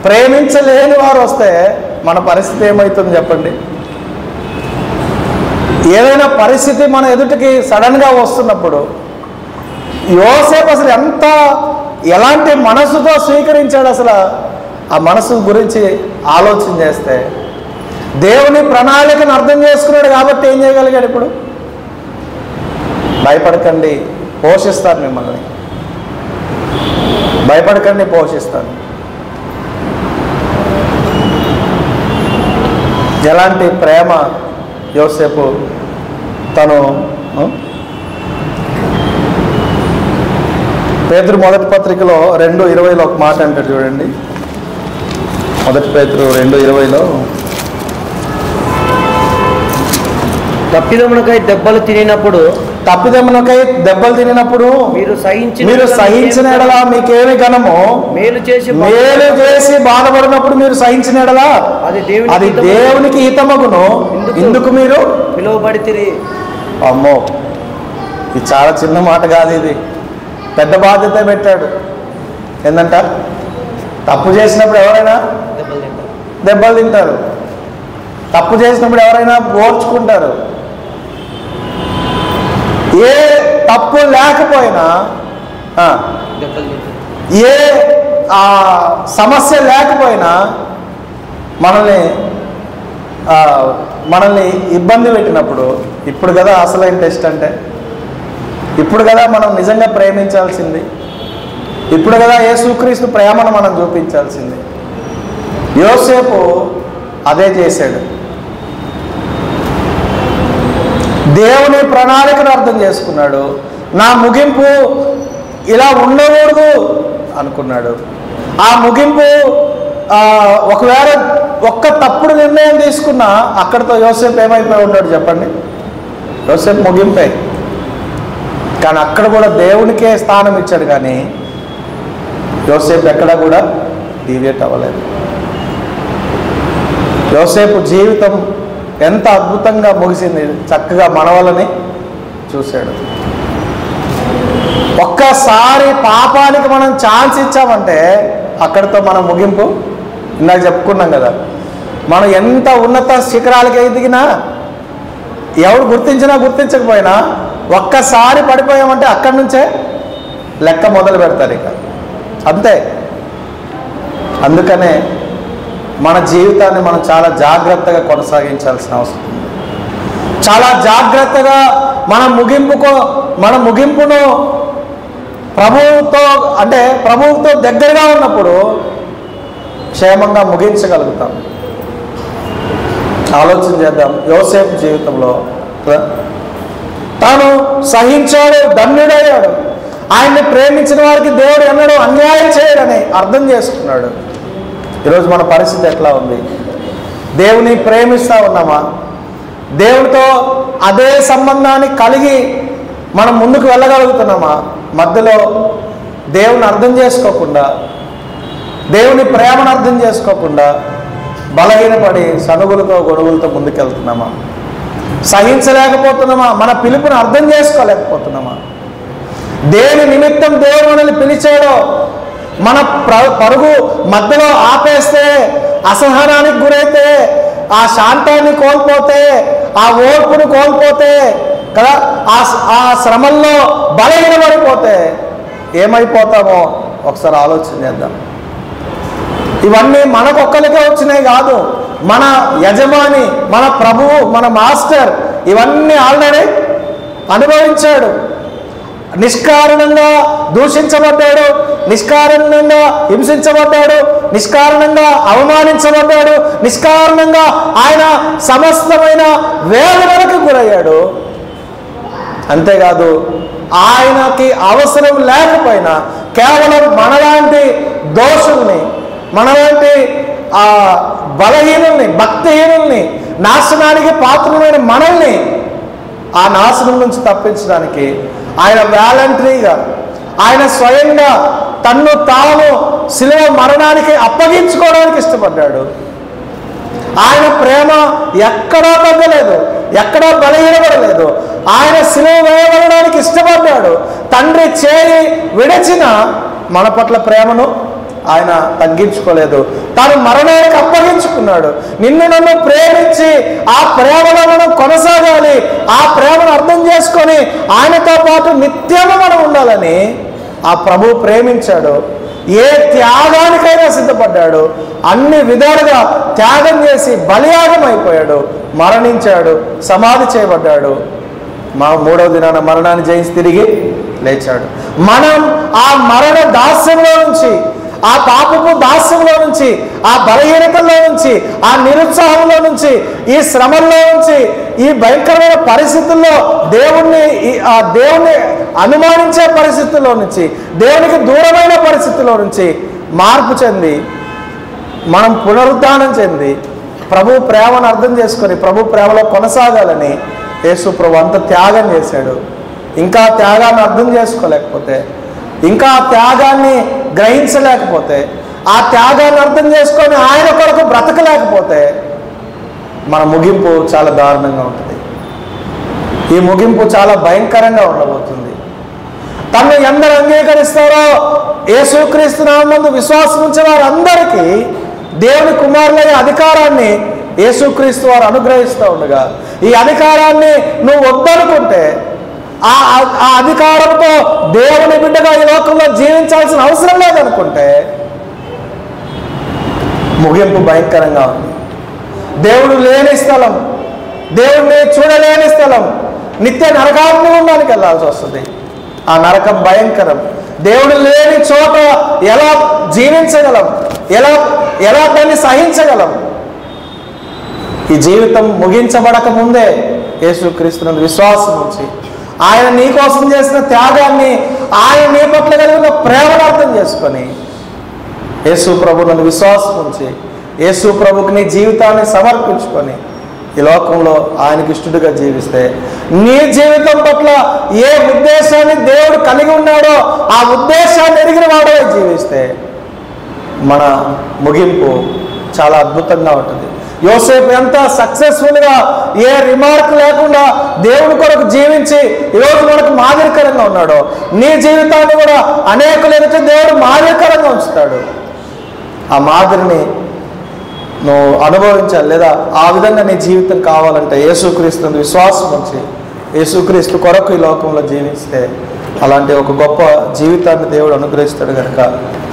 ప్రేమించలేని వారు వస్తే మన పరిస్థితి ఏమవుతుంది చెప్పండి? ఏదైనా పరిస్థితి మన ఎదుటికి సడన్గా వస్తున్నప్పుడు యోసేపు అసలు ఎలాంటి మనసుతో స్వీకరించాడు? అసలు ఆ మనసు గురించి ఆలోచన చేస్తే దేవుని ప్రణాళికను అర్థం చేసుకున్నాడు కాబట్టి ఏం చేయగలిగాడు? ఇప్పుడు భయపడకండి, పోషిస్తాను మిమ్మల్ని, భయపడకండి, పోషిస్తాను. ఎలాంటి ప్రేమ యోసేపు తను. పేతురు మొదటి పత్రికలో 2:20 ఒక మాట అంటాడు చూడండి. మొదటి పేతురు 2:20 తప్పిదమునకై దెబ్బలు తినినప్పుడు మీరు సహించిన ఎడలా మీకేమి ఘనమో, మేలు చేసి బాధపడినప్పుడు మీరు సహించిన ఎడలా అది దేవునికి హితమగును. ఇందుకు మీరు పిలువబడితిరి. అమ్మో, ఇది చాలా చిన్న మాట కాదు, ఇది పెద్ద బాధ్యత పెట్టాడు. ఏంటంట? తప్పు చేసినప్పుడు ఎవరైనా దెబ్బలు తింటారు, తప్పు చేసినప్పుడు ఎవరైనా ఓర్చుకుంటారు. ఏ తప్పు లేకపోయినా, ఏ సమస్య లేకపోయినా మనల్ని ఇబ్బంది పెట్టినప్పుడు, ఇప్పుడు కదా అసలైన టెస్ట్ అంటే, ఇప్పుడు కదా మనం నిజంగా ప్రేమించాల్సింది, ఇప్పుడు కదా యేసుక్రీస్తు ప్రేమను మనం చూపించాల్సింది. యోసేపు అదే చేశాడు. దేవుని ప్రణాళికను అర్థం చేసుకున్నాడు. నా ముగింపు ఇలా ఉండకూడదు అనుకున్నాడు. ఆ ముగింపు ఒకవేళ ఒక్క తప్పుడు నిర్ణయం తీసుకున్నా అక్కడితో యోసేపు ఏమైపోయి ఉన్నాడు చెప్పండి? యోసేపు ముగింపే. కానీ అక్కడ కూడా దేవునికే స్థానం ఇచ్చాడు, కానీ యోసేపు ఎక్కడ కూడా డీవియేట్ అవ్వలేదు. యోసేపు జీవితం ఎంత అద్భుతంగా ముగిసింది, చక్కగా మనవలని చూశాడు. ఒక్కసారి పాపానికి మనం ఛాన్స్ ఇచ్చామంటే అక్కడితో మన ముగింపు. ఇందాక చెప్పుకున్నాం కదా, మనం ఎంత ఉన్నత శిఖరాలకి ఎదిగినా, ఎవరు గుర్తించినా గుర్తించకపోయినా ఒక్కసారి పడిపోయామంటే అక్కడి నుంచే లెక్క మొదలు పెడతారు ఇక, అంతే. అందుకనే మన జీవితాన్ని మనం చాలా జాగ్రత్తగా కొనసాగించాల్సిన అవసరం ఉంది. చాలా జాగ్రత్తగా మన ముగింపును ప్రభువుతో దగ్గరగా ఉన్నప్పుడు క్షేమంగా ముగించగలుగుతాం. ఆలోచన చేద్దాం. యోసేపు జీవితంలో తాను సహించాడు, ధన్యుడయ్యాడు. ఆయన్ని ప్రేమించిన వారికి దేవుడు ఎన్నడూ అన్యాయం చేయడని అర్థం చేసుకున్నాడు. ఈరోజు మన పరిస్థితి ఎట్లా ఉంది? దేవుని ప్రేమిస్తూ ఉన్నామా? దేవునితో అదే సంబంధాన్ని కలిగి మనం ముందుకు వెళ్ళగలుగుతున్నామా? మధ్యలో దేవుని అర్థం చేసుకోకుండా, దేవుని ప్రేమను అర్థం చేసుకోకుండా బలహీనపడి సనుగులతో గొడవలతో ముందుకెళ్తున్నామా? సహించలేకపోతున్నామా? మన పిలుపుని అర్థం చేసుకోలేకపోతున్నామా? దేని నిమిత్తం దేవుడు మనల్ని పిలిచాడో, మన పరుగు మధ్యలో ఆపేస్తే, అసహనానికి గురైతే, ఆ శాంతాన్ని కోల్పోతే, ఆ ఓర్పును కోల్పోతే కదా, ఆ శ్రమల్లో బలహీనపడిపోతే ఏమైపోతామో ఒకసారి ఆలోచన చేద్దాం. ఇవన్నీ మనకొక్కరికే వచ్చినాయి కాదు, మన యజమాని, మన ప్రభువు, మన మాస్టర్ ఇవన్నీ ఆల్రెడీ అనుభవించాడు. నిష్కారణంగా దూషించబడ్డాడు, నిష్కారణంగా హింసించబడ్డాడు, నిష్కారణంగా అవమానించబడ్డాడు, నిష్కారణంగా ఆయన సమస్తమైన వేదనలకు గురయ్యాడు. అంతేకాదు ఆయనకి అవసరం లేకపోయినా కేవలం మనలాంటి దోషుల్ని, మనలాంటి బలహీనుల్ని, భక్తిహీనుల్ని, నాశనానికి పాత్రమైన మనల్ని ఆ నాశనం నుంచి తప్పించడానికి ఆయన వాలంటరీగా, ఆయన స్వయంగా తన్ను తాను శిలువ మరణానికి అప్పగించుకోవడానికి ఇష్టపడ్డాడు. ఆయన ప్రేమ ఎక్కడా తగ్గలేదు, ఎక్కడా బలహీనపడలేదు. ఆయన శిలువ వేయబడడానికి ఇష్టపడ్డాడు. తండ్రి చేయి విడిచిన మన పట్ల ప్రేమను ఆయన తగ్గించుకోలేదు. తాను మరణానికి అప్పగించుకున్నాడు. నిన్ను నన్ను ప్రేమించి ఆ ప్రేమలో మనం కొనసాగాలి, ఆ ప్రేమను అర్థం చేసుకొని ఆయనతో పాటు నిత్యము మనం ఉండాలని ఆ ప్రభువు ప్రేమించాడు. ఏ త్యాగానికైనా సిద్ధపడ్డాడు. అన్ని విధాలుగా త్యాగం చేసి బలియాగం అయిపోయాడు, మరణించాడు, సమాధి చేయబడ్డాడు. మూడవ దినాన మరణాన్ని జయించి తిరిగి లేచాడు. మనం ఆ మరణ దాస్యంలో నుంచి, ఆ పాపపు దాస్యంలో నుంచి, ఆ బలహీనతల్లో నుంచి, ఆ నిరుత్సాహంలో నుంచి, ఈ శ్రమల్లో నుంచి, ఈ భయంకరమైన పరిస్థితుల్లో దేవుణ్ణి అనుమానించే పరిస్థితుల్లో నుంచి, దేవునికి దూరమైన పరిస్థితుల్లో నుంచి మార్పు చెంది మనం పునరుద్ధానం చెంది ప్రభు ప్రేమను అర్థం చేసుకొని ప్రభు ప్రేమలో కొనసాగాలని యేసు ప్రభు అంత త్యాగం చేశాడు. ఇంకా త్యాగాన్ని అర్థం చేసుకోలేకపోతే, ఇంకా ఆ త్యాగాన్ని గ్రహించలేకపోతే, ఆ త్యాగాన్ని అర్థం చేసుకొని ఆయన కొరకు బ్రతకలేకపోతే మన ముగింపు చాలా దారుణంగా ఉంటుంది. ఈ ముగింపు చాలా భయంకరంగా ఉండబోతుంది. తను ఎందరు అంగీకరిస్తారో యేసుక్రీస్తు నామమునందు విశ్వాసం ఉంచే వారందరికీ దేవుని కుమారులైన అధికారాన్ని యేసుక్రీస్తు వారు అనుగ్రహిస్తూ ఉండగా, ఈ అధికారాన్ని నువ్వు వద్దనుకుంటే, ఆ అధికారంతో దేవుని బిడ్డగా ఈ లోకంలో జీవించాల్సిన అవసరం లేదనుకుంటే ముగింపు భయంకరంగా ఉంది. దేవుడు లేని స్థలం, దేవుడిని చూడలేని స్థలం, నిత్య నరకాగ్నిగుండానికి వెళ్ళాల్సి వస్తుంది. ఆ నరకం భయంకరం. దేవుడు లేని చోట ఎలా జీవించగలం, ఎలా దాన్ని సహించగలం? ఈ జీవితం ముగించబడక ముందే యేసుక్రీస్తునందు విశ్వాసం ఉంచి ఆయన నీ కోసం చేసిన త్యాగాన్ని, ఆయన నీ పట్ల కలిగిన ప్రేమను అర్థం చేసుకొని యేసు ప్రభువునందు విశ్వాసం ఉంచి యేసు ప్రభువుకి నీ జీవితాన్ని సమర్పించుకొని ఈ లోకంలో ఆయనకి ఇష్టడుగా జీవిస్తే, నీ జీవితం పట్ల ఏ ఉద్దేశాన్ని దేవుడు కలిగి ఉన్నాడో ఆ ఉద్దేశాన్ని ఎరిగిన వాడే జీవిస్తే మన ముగింపు చాలా అద్భుతంగా ఉంటుంది. యోసేపు ఎంత సక్సెస్ఫుల్గా ఏ రిమార్క్ లేకుండా దేవుని కొరకు జీవించి ఈరోజు మనకు మాదిరికరంగా ఉన్నాడో, నీ జీవితాన్ని కూడా అనేకులు ఎదుట దేవుడు మాదిరికరంగా ఉంచుతాడు. ఆ మాదిరిని నువ్వు అనుభవించాలి. లేదా ఆ విధంగా నీ జీవితం కావాలంటే యేసుక్రీస్తు విశ్వాసం ఉంచి యేసుక్రీస్తు కొరకు ఈ లోకంలో జీవిస్తే అలాంటి ఒక గొప్ప జీవితాన్ని దేవుడు అనుగ్రహిస్తాడు. కనుక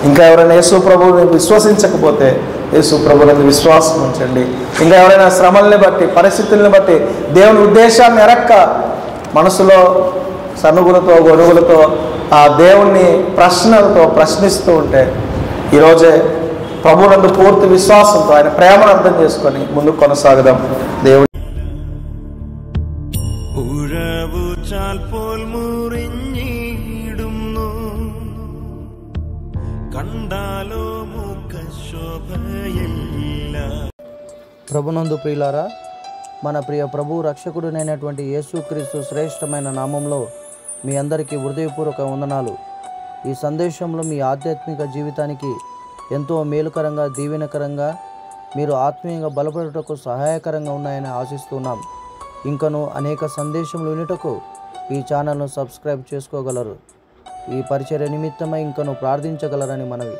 ఇంకా ఎవరైనా యేసు ప్రభువుని విశ్వసించకపోతే యేసు ప్రభువుని విశ్వాసం ఉంచండి. ఇంకా ఎవరైనా శ్రమల్ని బట్టి, పరిస్థితుల్ని బట్టి దేవుని ఉద్దేశాన్ని ఎరక్క మనసులో సనుగులతో, గొడుగులతో ఆ దేవుణ్ణి ప్రశ్నలతో ప్రశ్నిస్తూ ఉంటే ఈరోజే ప్రభువునందు పూర్తి విశ్వాసంతో ఆయన ప్రేమను అర్థం చేసుకొని ముందుకు కొనసాగుదాం. దేవుడు ప్రభునందు ప్రియులారా, మన ప్రియ ప్రభు రక్షకుడునైనటువంటి యేసుక్రీస్తు శ్రేష్టమైన నామంలో మీ అందరికీ హృదయపూర్వక వందనాలు. ఈ సందేశంలో మీ ఆధ్యాత్మిక జీవితానికి ఎంతో మేలుకరంగా, దీవెనకరంగా, మీరు ఆత్మీయంగా బలపడుటకు సహాయకరంగా ఉన్నాయని ఆశిస్తున్నాం. ఇంకను అనేక సందేశములు వినుటకు ఈ ఛానల్ను సబ్స్క్రైబ్ చేసుకోగలరు. ఈ పరిచర్య నిమిత్తమై ఇంకను ప్రార్థించగలరని మనవి.